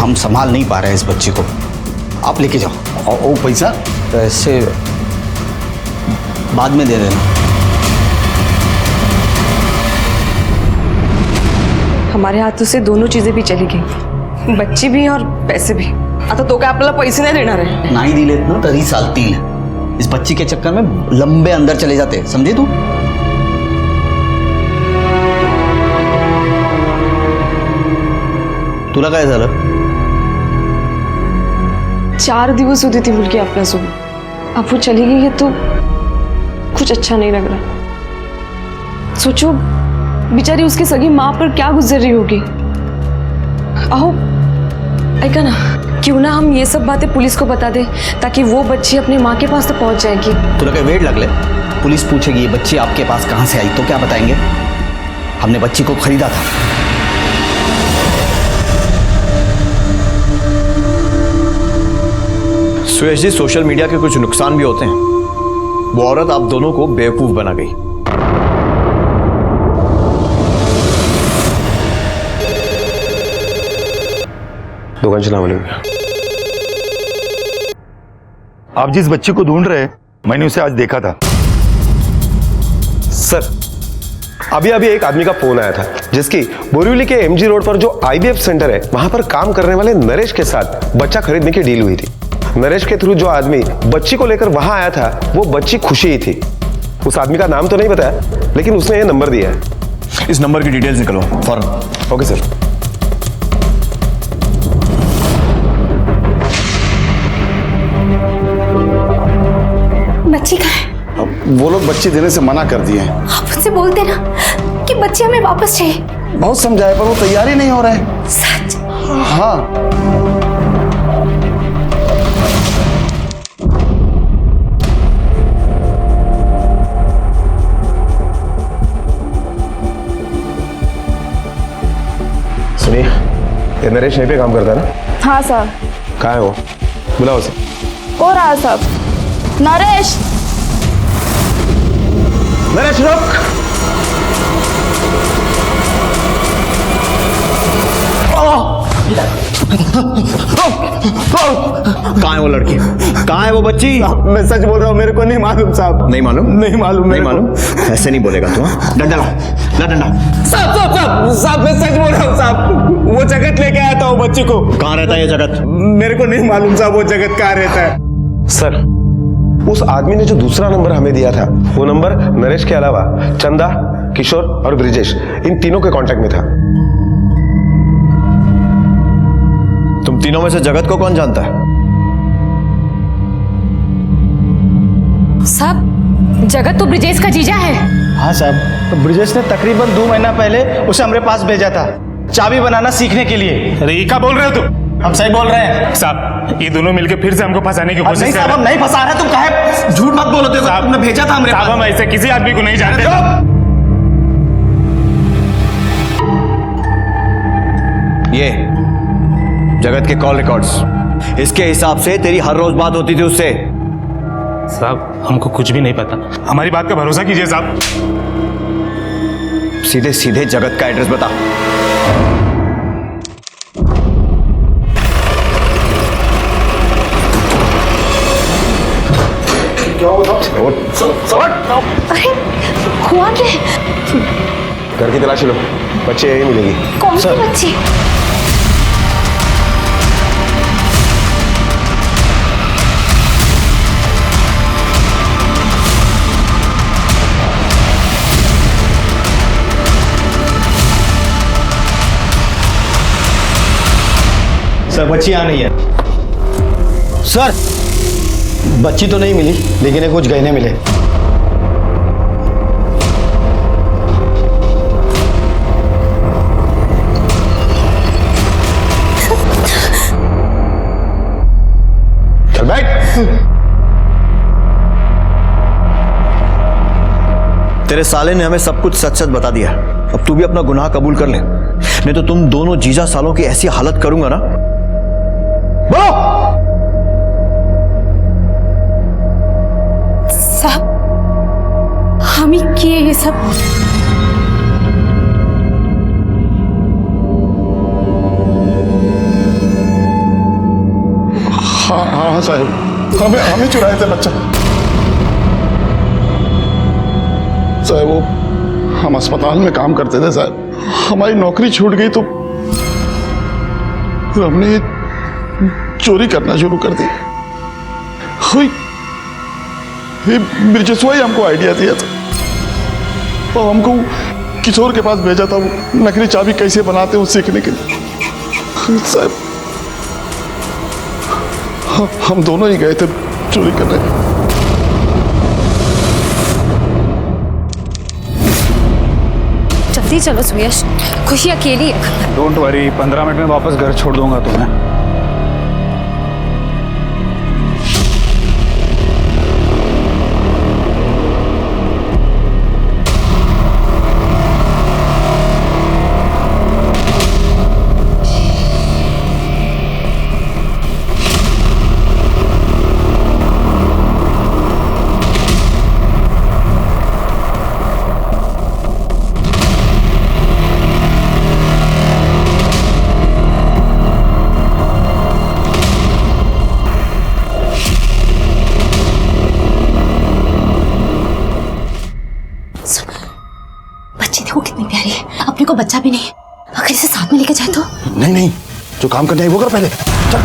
U: हम संभाल नहीं पा रहे हैं इस बच्ची को, आप लेके जाओ। और वो पैसा पैसे बाद में दे देना।
V: हमारे हाथों से दोनों चीजें भी चली गई, बच्ची भी और पैसे भी। आता तो क्या आपल्याला पैसे नाही देणार आहे?
U: नाही दिलेत ना तरी चालतील। इस बच्ची के चक्कर में लंबे अंदर चले जाते, समझे तू? तुला काय झालं?
V: 4 दिवस होती थी मुलगी आपल्यासोबत, अब वो चली गई है तो कुछ अच्छा नहीं लग रहा। सोचो बेचारी उसकी सगी माँ पर क्या गुजर रही होगी। आओ ऐका ना, क्यों ना हम ये सब बातें पुलिस को बता दें ताकि वो बच्ची अपने माँ के पास तो पहुंच जाएगी।
U: तुला काय वेड लागले? पुलिस पूछेगी ये बच्ची आपके पास कहाँ से आई तो क्या बताएंगे? हमने बच्ची को खरीदा था।
R: सुयश जी, सोशल मीडिया के कुछ नुकसान भी होते हैं। वो औरत आप दोनों को बेवकूफ बना गई।
T: दुकान चला बोले।
B: आप जिस बच्ची को ढूंढ रहे हैं, मैंने उसे आज देखा था।
T: सर, अभी एक आदमी का फोन आया था जिसकी बोरीवली के एमजी रोड पर जो IVF सेंटर है वहां पर काम करने वाले नरेश के साथ बच्चा खरीदने की डील हुई थी। नरेश के थ्रू जो आदमी बच्ची को लेकर वहां आया था वो बच्ची खुशी ही थी। उस आदमी का नाम तो नहीं बताया, लेकिन उसने ये नंबर दिया है।
R: इस नंबर की डिटेल्स निकलो फौरन।
T: Okay sir.
Q: बच्ची कहाँ है?
U: वो लोग बच्ची देने से मना कर दिए हैं।
Q: आप उनसे बोलते ना कि बच्ची हमें वापस चाहिए।
U: बहुत समझाए पर वो तैयार ही नहीं हो रहे हैं।
Q: सच?
U: हाँ।
T: सुनिए, ये नरेश यहीं पे काम करता है ना?
H: हाँ सर।
T: कहाँ है वो? बुलाओ उसे।
H: हो रहा है सब। नरेश!
T: नरेश रुक!
R: कहाँ है वो लड़की? कहाँ है वो बच्ची?
T: मैं सच बोल रहा हूँ, मेरे को नहीं मालूम साहब।
R: नहीं मालूम?
T: नहीं मालूम।
R: नहीं मालूम? ऐसे नहीं बोलेगा तू। डंडा ला, ला डंडा।
T: साहब मैं सच बोल रहा हूँ साहब। वो जगत लेके आया था वो बच्ची को।
R: कहाँ रहता है ये जगत?
T: मेरे को नहीं मालूम साहब वो जगत कहाँ रहता है। सर, उस आदमी ने जो दूसरा नंबर हमें दिया था वो नंबर नरेश के अलावा चंदा, किशोर और ब्रिजेश, इन तीनों के कांटेक्ट में था।
R: तुम तीनों में से जगत को कौन जानता है?
V: साहब, जगत तो ब्रिजेश का जीजा है।
O: हाँ साहब, तो ब्रिजेश ने तकरीबन 2 महीना पहले उसे हमारे पास भेजा था चाबी बनाना सीखने के लिए।
I: अरे ये क्या बोल रहे हो तुम?
O: हम सही बोल रहे हैं
I: साहब। ये दोनों मिलकर फिर से हमको फंसाने की कोशिश
O: नहीं साहब, हम नहीं फंसा रहे। तुम कहे झूठ मत बोलो। तुमने भेजा था हमारे पास।
I: हम ऐसे किसी आदमी को नहीं जानते।
R: ये जगत के कॉल रिकॉर्ड्स, इसके हिसाब से तेरी हर रोज बात होती थी उससे।
I: साहब, हमको कुछ भी नहीं पता। हमारी बात का भरोसा कीजिए साहब।
R: सीधे सीधे जगत का एड्रेस बता।
Q: अरे हुआ क्या?
T: घर की तलाशी लो, बच्चे यही मिलेगी।
Q: कौन सी बच्ची?
O: सर, बच्ची यहाँ नहीं है।
U: सर, बच्ची तो नहीं मिली, लेकिन ये कुछ गहने मिले।
T: चल बैठ।
R: तेरे साले ने हमें सब कुछ सच सच बता दिया। अब तू भी अपना गुनाह कबूल कर ले, नहीं तो तुम दोनों जीजा सालों की ऐसी हालत करूंगा ना। बोलो।
Q: साहब, हम ही किए ये सब।
E: हाँ हाँ साहब, हमें चुराए थे बच्चा साहब। वो हम अस्पताल में काम करते थे साहब, हमारी नौकरी छूट गई तो फिर हमने चोरी करना शुरू कर दी। बिरजस्वा ही हमको आइडिया दिया था और हमको किशोर के पास भेजा था वो नकली चाबी कैसे बनाते हैं वो सीखने के लिए साहब। हम दोनों ही गए थे चोरी करने।
Q: जल्दी चलो सुयश, खुशी अकेली है।
C: डोंट वरी, 15 मिनट में वापस घर छोड़ दूंगा तुम्हें।
Q: अपने को बच्चा भी नहीं, अगर इसे साथ में लेके जाए तो?
E: नहीं नहीं, जो काम करना है वो कर पहले, चल।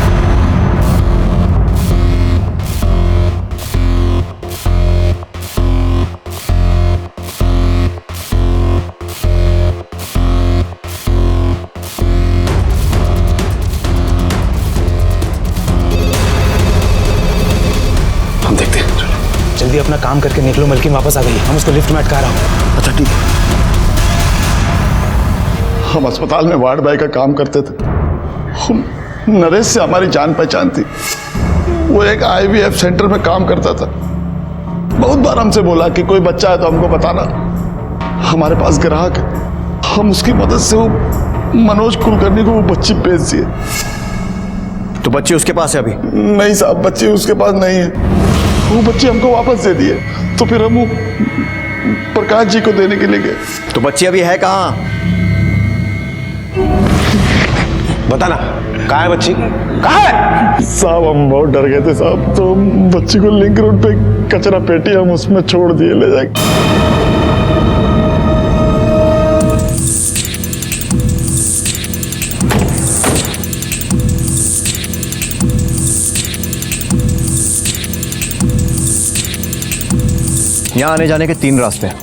C: हम देखते हैं, जल्दी अपना काम करके निकलो। मलकिन वापस आ गई, हम उसको लिफ्ट में अटका रहा हूँ।
E: अच्छा ठीक है। हम अस्पताल में वार्ड बॉय का काम करते थे। नरेश से हमारी जान पहचान थी। वो एक IVF सेंटर में काम करता था। बहुत बार हमसे बोला कि कोई बच्चा है तो हमको बताना, हमारे पास ग्राहक है। हम उसकी मदद से वो मनोज कुलकर्णी को वो बच्ची बेच दिए।
R: तो बच्ची उसके पास है अभी?
E: नहीं साहब, बच्ची उसके पास नहीं है। वो बच्ची हमको वापस दे दिए। तो फिर हम वो प्रकाश जी को देने के लिए गए।
R: तो बच्ची अभी है कहाँ?
T: बताना, कहाँ है बच्ची? कहाँ है?
E: साहब हम बहुत डर गए थे साहब, तो बच्ची को लिंक रोड पे कचरा पेटी हम उसमें छोड़ दिए ले जाके।
R: यहाँ आने जाने के 3 रास्ते हैं।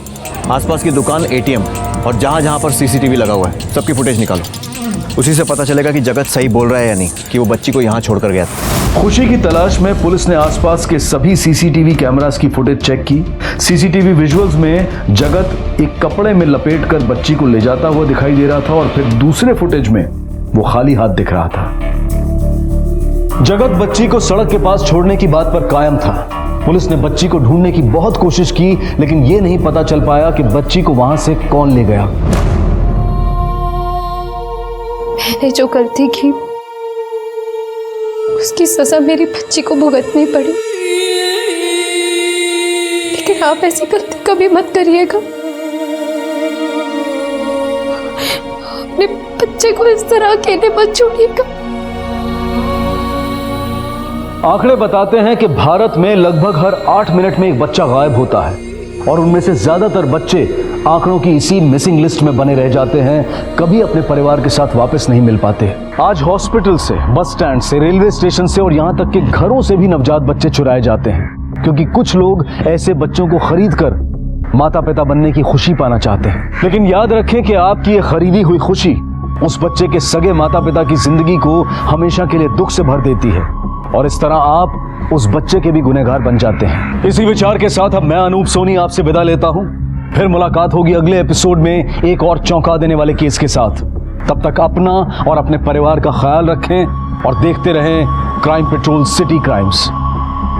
R: आसपास की दुकान, ATM और जहाँ जहाँ पर CCTV लगा हुआ है सबकी फुटेज निकालो। उसी से पता चलेगा कि जगत सही बोल रहा है या नहीं कि वो बच्ची को यहाँ छोड़कर गया था।
A: खुशी की तलाश में पुलिस ने आसपास के सभी CCTV कैमरास की फुटेज चेक की। CCTV विजुअल्स में जगत एक कपड़े में लपेटकर बच्ची को ले जाता हुआ दिखाई दे रहा था और फिर दूसरे फुटेज में वो खाली हाथ दिख रहा था। जगत बच्ची को सड़क के पास छोड़ने की बात पर कायम था। पुलिस ने बच्ची को ढूंढने की बहुत कोशिश की, लेकिन यह नहीं पता चल पाया कि बच्ची को वहां से कौन ले गया।
Q: मैंने जो गलती की उसकी सजा मेरी बच्ची को भुगतनी पड़ी, लेकिन आप ऐसी गलती कभी मत करिएगा। अपने बच्चे को इस तरह अकेले मत छोड़िएगा।
A: आंकड़े बताते हैं कि भारत में लगभग हर 8 मिनट में एक बच्चा गायब होता है और उनमें से ज्यादातर बच्चे आंकड़ों की इसी मिसिंग लिस्ट में बने रह जाते हैं, कभी अपने परिवार के साथ वापस नहीं मिल पाते। आज हॉस्पिटल से, बस स्टैंड से, रेलवे स्टेशन से और यहां तक कि घरों से भी नवजात बच्चे चुराए जाते हैं, क्योंकि कुछ लोग ऐसे बच्चों को खरीद कर माता पिता बनने की खुशी पाना चाहते हैं। लेकिन याद रखें कि आपकी ये खरीदी हुई खुशी उस बच्चे के सगे माता पिता की जिंदगी को हमेशा के लिए दुख से भर देती है और इस तरह आप उस बच्चे के भी गुनहगार बन जाते हैं। इसी विचार के साथ अब मैं अनूप सोनी आपसे विदा लेता हूं। फिर मुलाकात होगी अगले एपिसोड में एक और चौंका देने वाले केस के साथ। तब तक अपना और अपने परिवार का ख्याल रखें और देखते रहें क्राइम पेट्रोल सिटी क्राइम्स।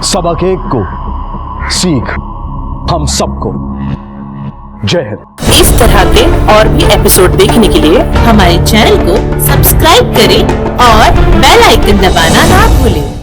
A: सबक एक को, सीख हम सबको। जय हिंद।
D: इस तरह के और भी एपिसोड देखने के लिए हमारे चैनल को सब्सक्राइब करें और बेल आइकन दबाना ना भूलें।